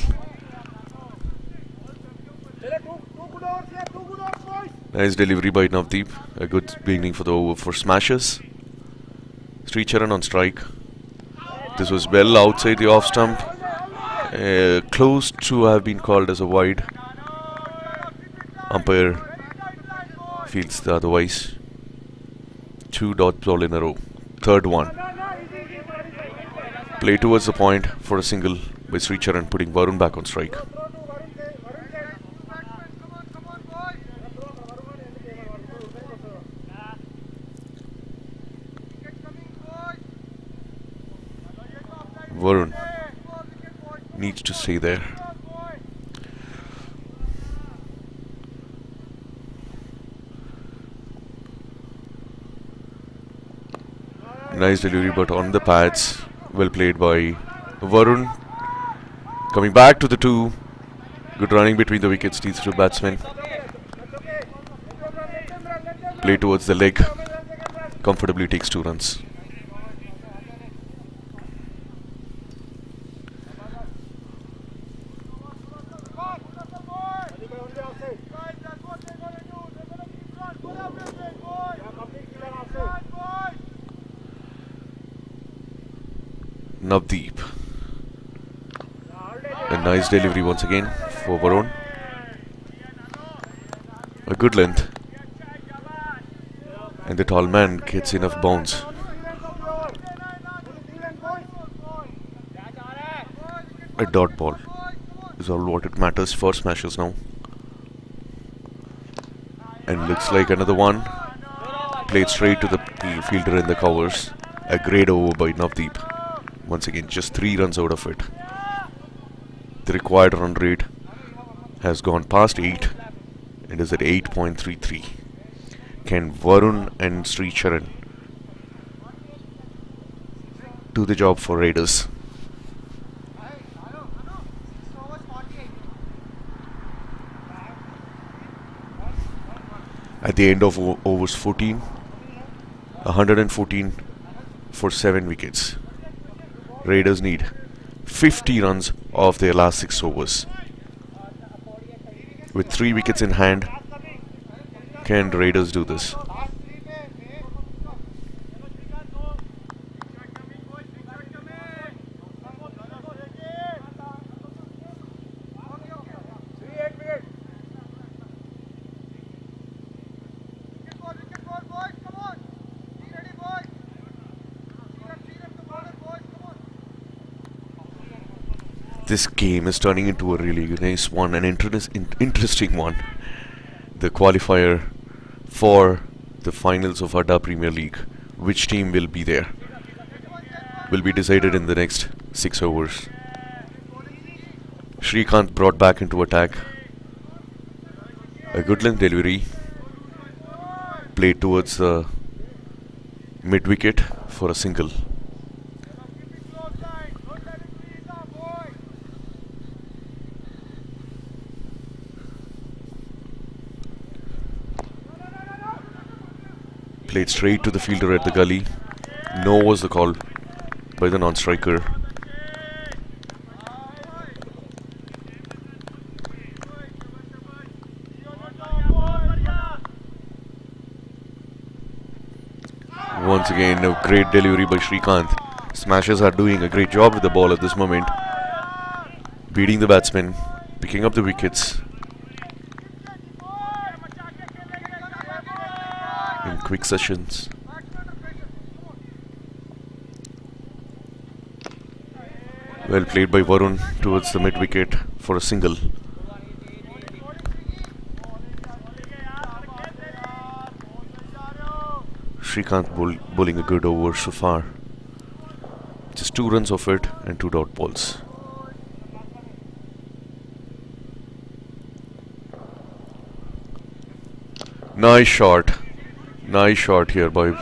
Nice delivery by Navdeep. A good beginning for the over for Smashes. Sri Charan on strike. This was well outside the off stump. Close to have been called as a wide. Umpire feels the otherwise. 2 dot ball in a row. Third one. Play towards the point for a single by Sri Charan, putting Varun back on strike. Varun needs to stay there. Nice delivery, but on the pads. Well played by Varun. Coming back to the 2. Good running between the wickets, these 2 batsmen. Play towards the leg. Comfortably takes 2 runs. Navdeep. A nice delivery once again for Varun. A good length. And the tall man gets enough bounce. A dot ball is all what it matters for Smashers now. And looks like another one. Played straight to the fielder in the covers. A great over by Navdeep. Once again, just 3 runs out of it. The required run rate has gone past 8 and is at 8.33. Can Varun and Sri Charan do the job for Raiders? At the end of overs 14, 114 for 7 wickets. Raiders need 50 runs off their last 6 overs. With 3 wickets in hand, can Raiders do this? This game is turning into a really nice one, an interesting one. The qualifier for the finals of Adda Premier League. Which team will be there will be decided in the next 6 overs. Srikanth brought back into attack. A good length delivery. Played towards the mid wicket for a single. Played straight to the fielder at the gully. No was the call by the non-striker. Once again, a great delivery by Srikanth. Smashers are doing a great job with the ball at this moment. Beating the batsman, picking up the wickets. In quick sessions. Well played by Varun towards the mid wicket for a single. Srikanth bowling a good over so far. Just 2 runs of it and 2 dot balls. Nice shot. Nice shot here by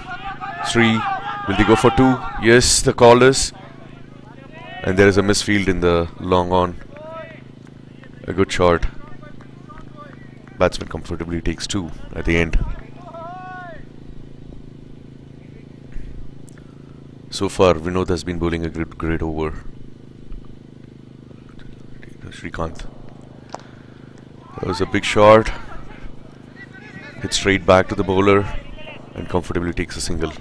Sri. Will they go for 2? Yes, the call is. And there is a misfield in the long on. A good shot. Batsman comfortably takes 2 at the end. So far, Vinod has been bowling a great over. Srikanth. That was a big shot. Hit straight back to the bowler and comfortably takes a single.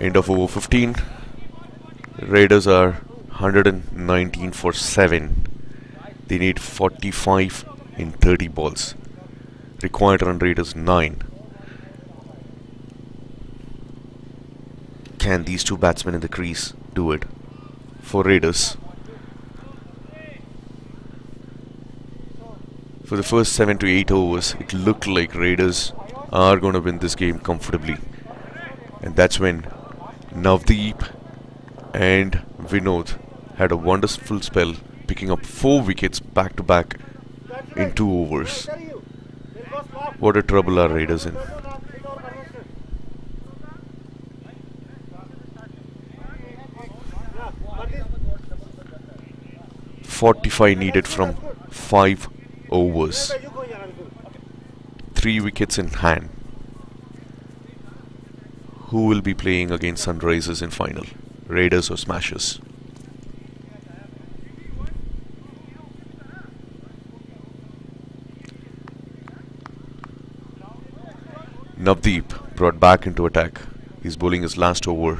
End of over 15. Raiders are 119 for 7. They need 45 in 30 balls. Required run rate is 9. Can these 2 batsmen in the crease do it for Raiders? For the first 7 to 8 overs, it looked like Raiders are going to win this game comfortably. And that's when Navdeep and Vinod had a wonderful spell, picking up 4 wickets back to back in 2 overs. What a trouble are Raiders in. .45 needed from 5 overs. 3 wickets in hand. Who will be playing against Sunrisers in final? Raiders or Smashers? Navdeep brought back into attack. He's bowling his last over.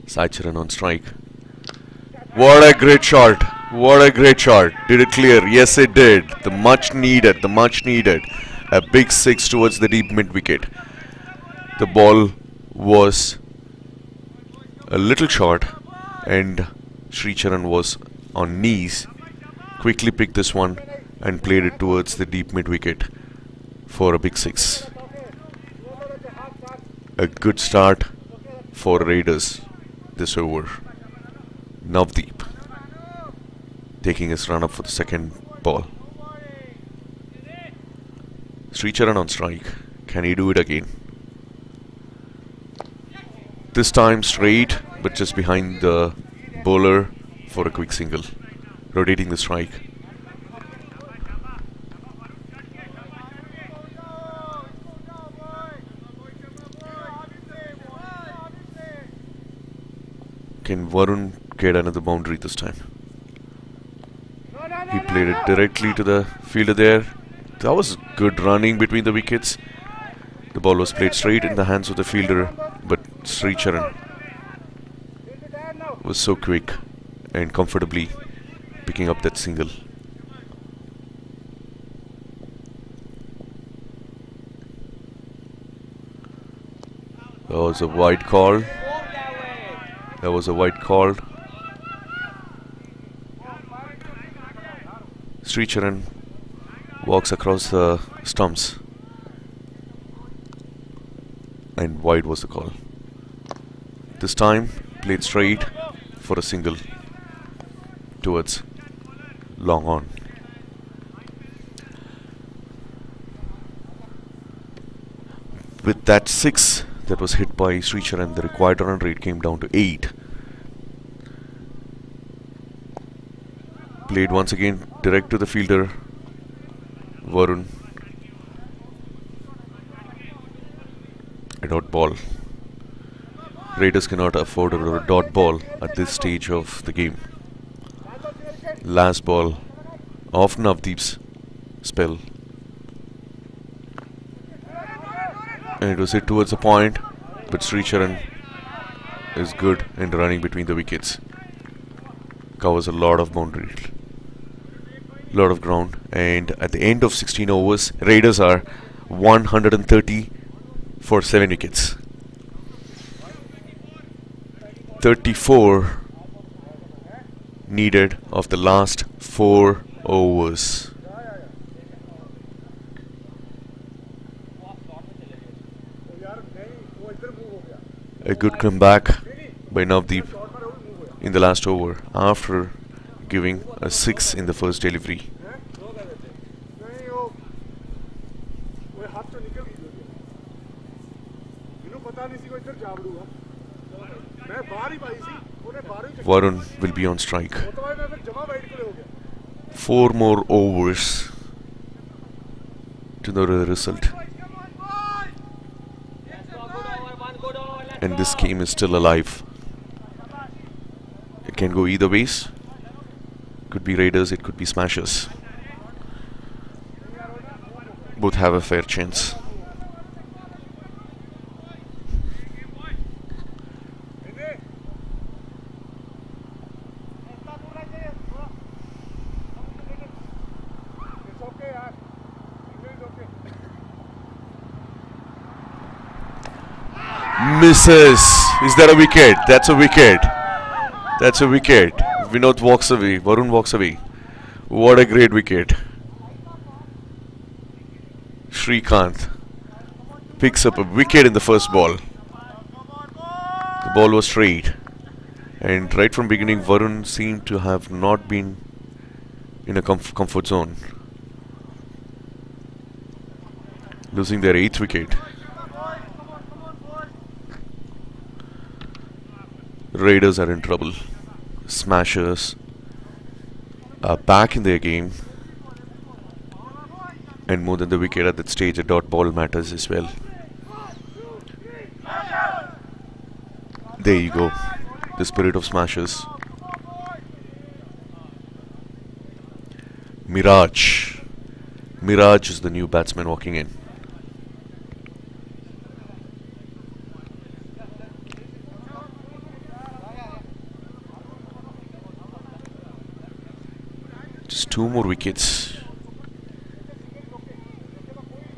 Saicharan on strike. What a great shot. What a great shot. Did it clear? Yes, it did. The much needed. The much needed. A big six towards the deep mid wicket. The ball was a little short and Sricharan was on knees. Quickly picked this one and played it towards the deep mid wicket for a big six. A good start for Raiders this over. Navdeep taking his run up for the second ball. Sricharan on strike. Can he do it again? This time straight, but just behind the bowler for a quick single. Rotating the strike. Can Varun get another boundary this time? He played it directly to the fielder there. That was good running between the wickets. The ball was played straight in the hands of the fielder, but Sricharan was so quick and comfortably picking up that single. That was a wide call. That was a wide call. Sricharan walks across the stumps and wide was the call. This time played straight for a single towards long on. With that six that was hit by Sricharan, the required run rate came down to 8. Played once again direct to the fielder, Varun. A dot ball. Raiders cannot afford a dot ball at this stage of the game. Last ball of Navdeep's spell. And it was hit towards the point, but Sricharan is good in running between the wickets. Covers a lot of boundary, lot of ground, and at the end of 16 overs, Raiders are 130 for 7 wickets. 34 needed of the last 4 overs. A good comeback by Navdeep in the last over after giving a 6 in the first delivery. Varun will be on strike. 4 more overs to know the result. And this game is still alive. It can go either ways. Could be Raiders, it could be Smashers. Both have a fair chance. Misses. Is that a wicket? That's a wicket. That's a wicket. Vinod walks away. Varun walks away. What a great wicket. Srikanth picks up a wicket in the first ball. The ball was straight. And right from beginning, Varun seemed to have not been in a comfort zone. Losing their 8th wicket. Raiders are in trouble. Smashers are back in their game. And more than the wicket at that stage, a dot ball matters as well. There you go. The spirit of smashes. Mirage. Mirage is the new batsman walking in. Just 2 more wickets.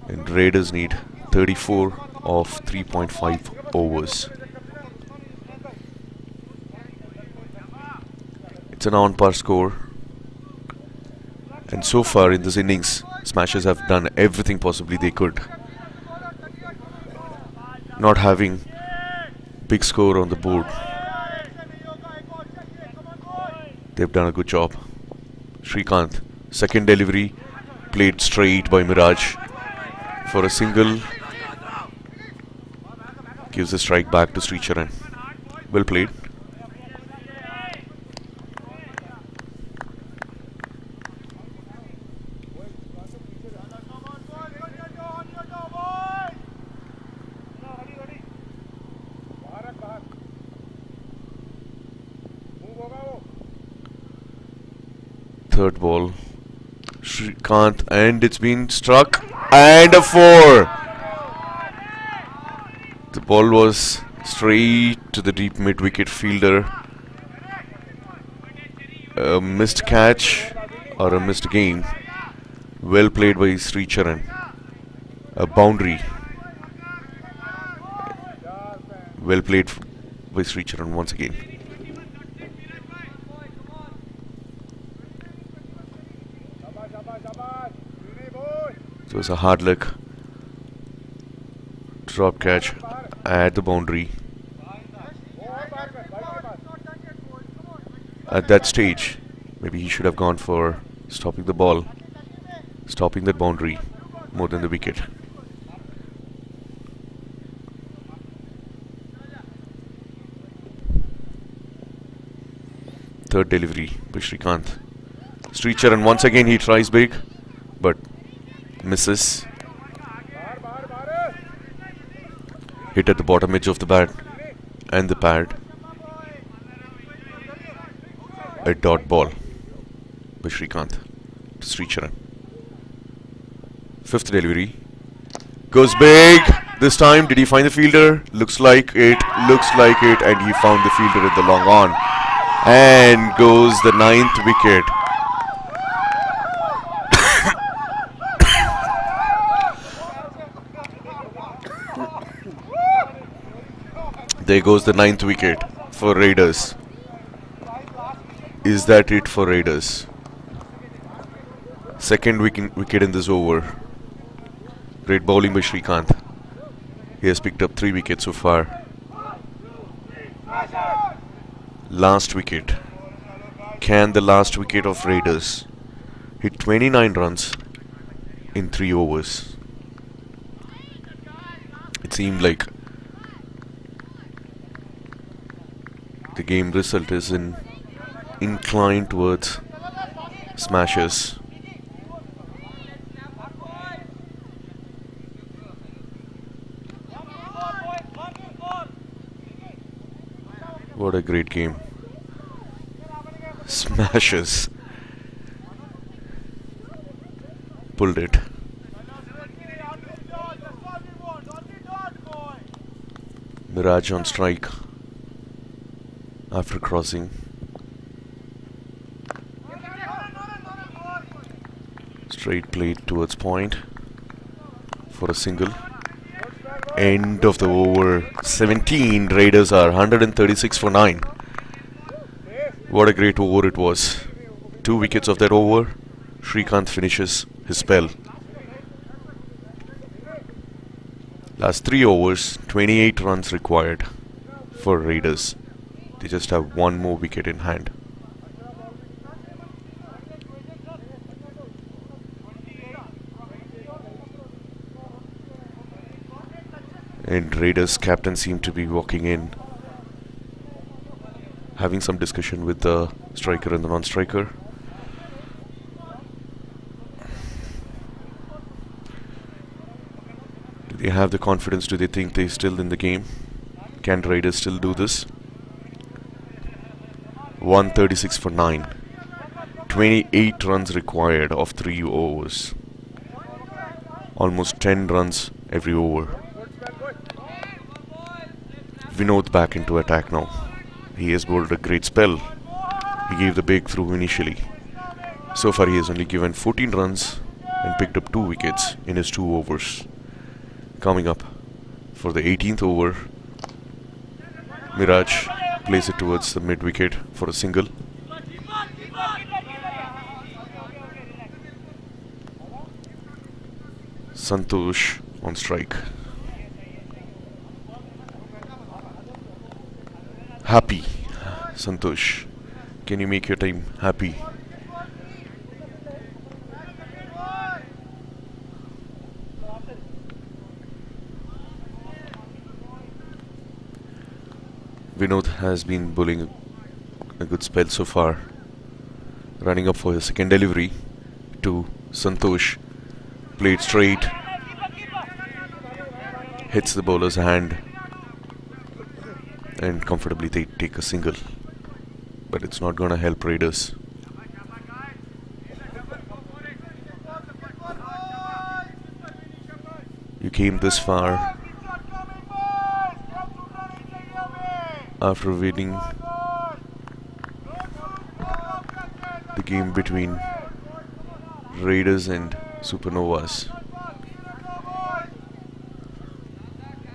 And Raiders need 34 of 3.5 overs. It's an on-par score. And so far in this innings, Smashers have done everything possibly they could. Not having big score on the board. They've done a good job. Srikanth, second delivery, played straight by Mirage for a single. Gives the strike back to Sricharan. Well played. Third ball, Srikanth, and it's been struck, and a 4. The ball was straight to the deep mid-wicket fielder. A missed catch or a missed game. Well played by Sricharan. A boundary. Well played by Sricharan once again. So it was a hard luck drop catch at the boundary. At that stage, maybe he should have gone for stopping the ball, stopping that boundary more than the wicket. Third delivery by Srikanth. Sricharan once again, he tries big, but misses. Hit at the bottom edge of the bat and the pad. A dot ball by Srikanth to Sricharan. Fifth delivery. Goes big. This time, did he find the fielder? Looks like it. Looks like it. And he found the fielder at the long on. And goes the 9th wicket. There goes the 9th wicket for Raiders. Is that it for Raiders? Second wicket in this over. Great bowling by Srikanth. He has picked up 3 wickets so far. Last wicket. Can the last wicket of Raiders hit 29 runs in 3 overs? It seemed like the game result is inclined towards Smashers. What a great game. Smashers pulled it. Mirage on strike after crossing. Straight played towards point for a single. End of the over. 17. Raiders are 136 for 9. What a great over it was. 2 wickets of that over. Srikanth finishes his spell. Last 3 overs, 28 runs required for Raiders. They just have 1 more wicket in hand. And Raiders captain seemed to be walking in, having some discussion with the striker and the non-striker. Do they have the confidence? Do they think they're still in the game? Can Raiders still do this? 136 for 9. 28 runs required of 3 overs. Almost 10 runs every over. Vinod back into attack now. He has bowled a great spell. He gave the breakthrough initially. So far he has only given 14 runs and picked up 2 wickets in his 2 overs. Coming up for the 18th over, Miraj plays it towards the mid wicket for a single. Santosh on strike. Happy. Santosh, can you make your team happy? Vinod has been bowling a good spell so far. Running up for his second delivery to Santosh. Played straight. Hits the bowler's hand. And comfortably they take a single. But it's not gonna help Raiders. You came this far after winning the game between Raiders and Supernovas,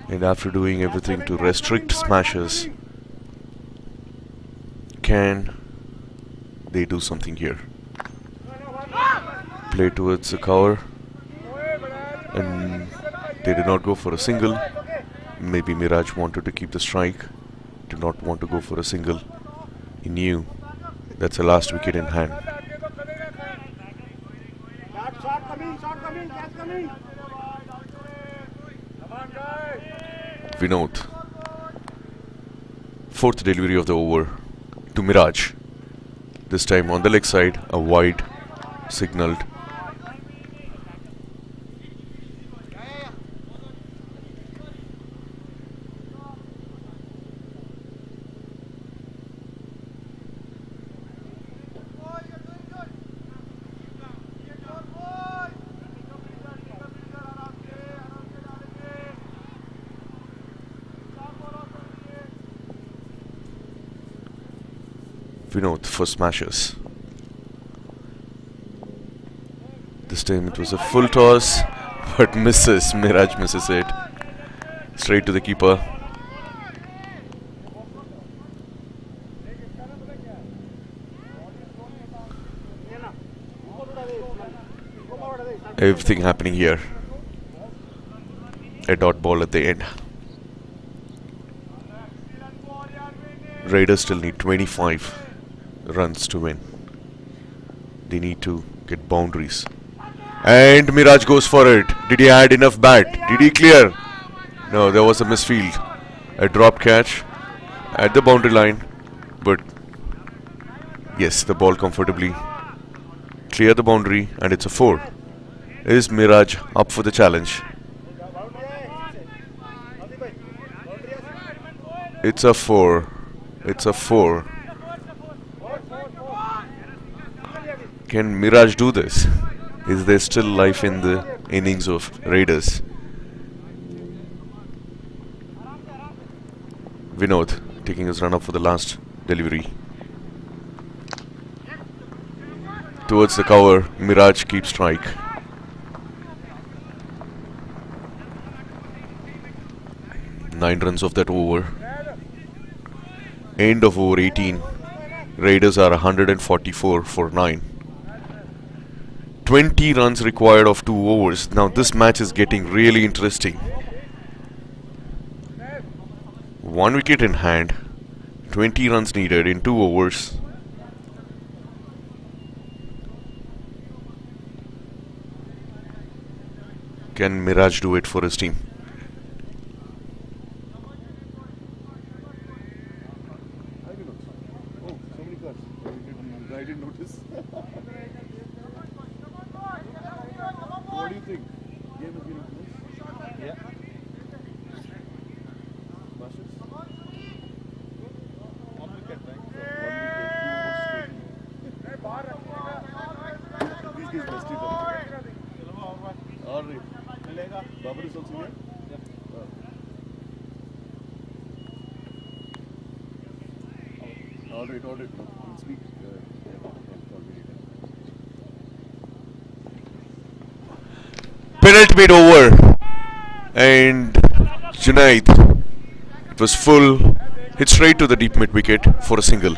and after doing everything to restrict smashes, can they do something here? Play towards the cover, and they did not go for a single. Maybe Miraj wanted to keep the strike, did not want to go for a single. He knew that's the last wicket in hand. Vinod. 4th delivery of the over to Miraj. This time on the leg side, a wide signalled. Vinod for smashes. This time it was a full toss, but misses. Miraj misses it. Straight to the keeper. Everything happening here. A dot ball at the end. Raiders still need 25 runs to win. They need to get boundaries. And Miraj goes for it. Did he add enough bat? Did he clear? No, there was a misfield. A drop catch at the boundary line. But yes, the ball comfortably cleared the boundary and it's a 4. Is Miraj up for the challenge? It's a 4. It's a 4. Can Miraj do this? Is there still life in the innings of Raiders? Vinod taking his run up for the last delivery. Towards the cover, Miraj keeps strike. Nine runs of that over. End of over 18. Raiders are 144 for 9. 20 runs required of 2 overs. Now this match is getting really interesting. 1 wicket in hand. 20 runs needed in 2 overs. Can Miraj do it for his team? I didn't notice. What do you think? Game has been close? Yeah. Masters? 1 wicket, right? So 1 wicket, 2 is bestie. All right. Babar is also here. All right. We'll speak. Penalty made over, and Junaid, it was full, hit straight to the deep mid wicket for a single.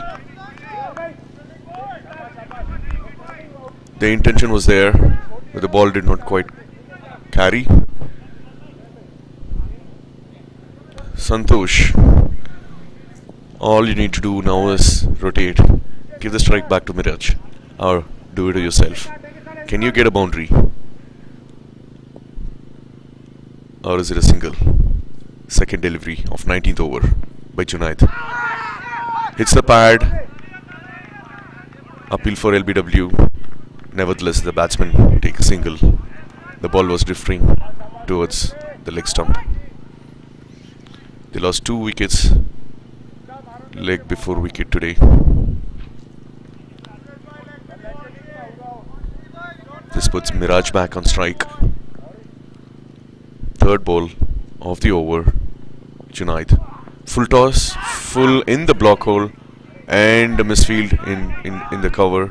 The intention was there, but the ball did not quite carry. Santosh, all you need to do now is rotate, give the strike back to Miraj, or do it yourself. Can you get a boundary? Or is it a single? Second delivery of 19th over by Junaid. Hits the pad. Appeal for LBW. Nevertheless, the batsman takes a single. The ball was drifting towards the leg stump. They lost 2 wickets. Leg before wicket today. This puts Miraj back on strike. Third ball of the over. Junaid. Full toss, full in the block hole, and a misfield in the cover.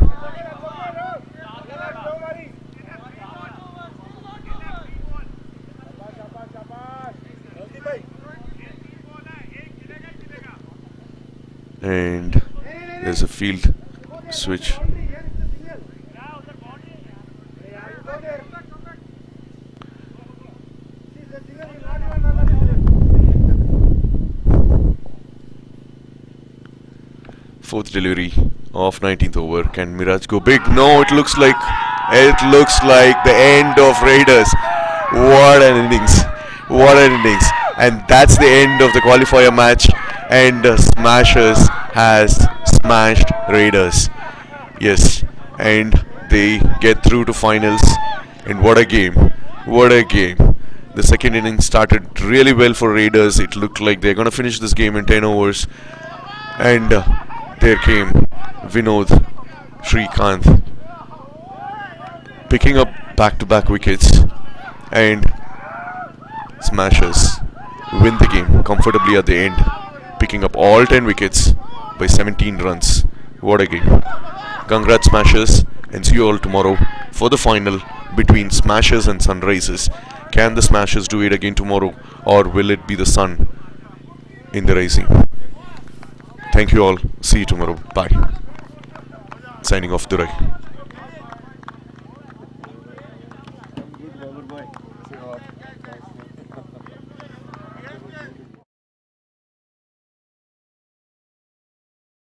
And there's a field switch. Fourth delivery of 19th over. Can Miraj go big? No, it looks like the end of Raiders. What an innings. What an innings. And that's the end of the qualifier match. And Smashers has smashed Raiders. Yes. And they get through to finals. And what a game. What a game. The second innings started really well for Raiders. It looked like they're going to finish this game in 10 overs. And there came Vinod Srikanth picking up back-to-back wickets, and Smashers win the game comfortably at the end, picking up all 10 wickets by 17 runs. What a game. Congrats Smashers, and see you all tomorrow for the final between Smashers and Sunrisers. Can the Smashers do it again tomorrow, or will it be the Sun in the rising? Thank you all. See you tomorrow. Bye. Signing off, Durai. Good, Babar boy.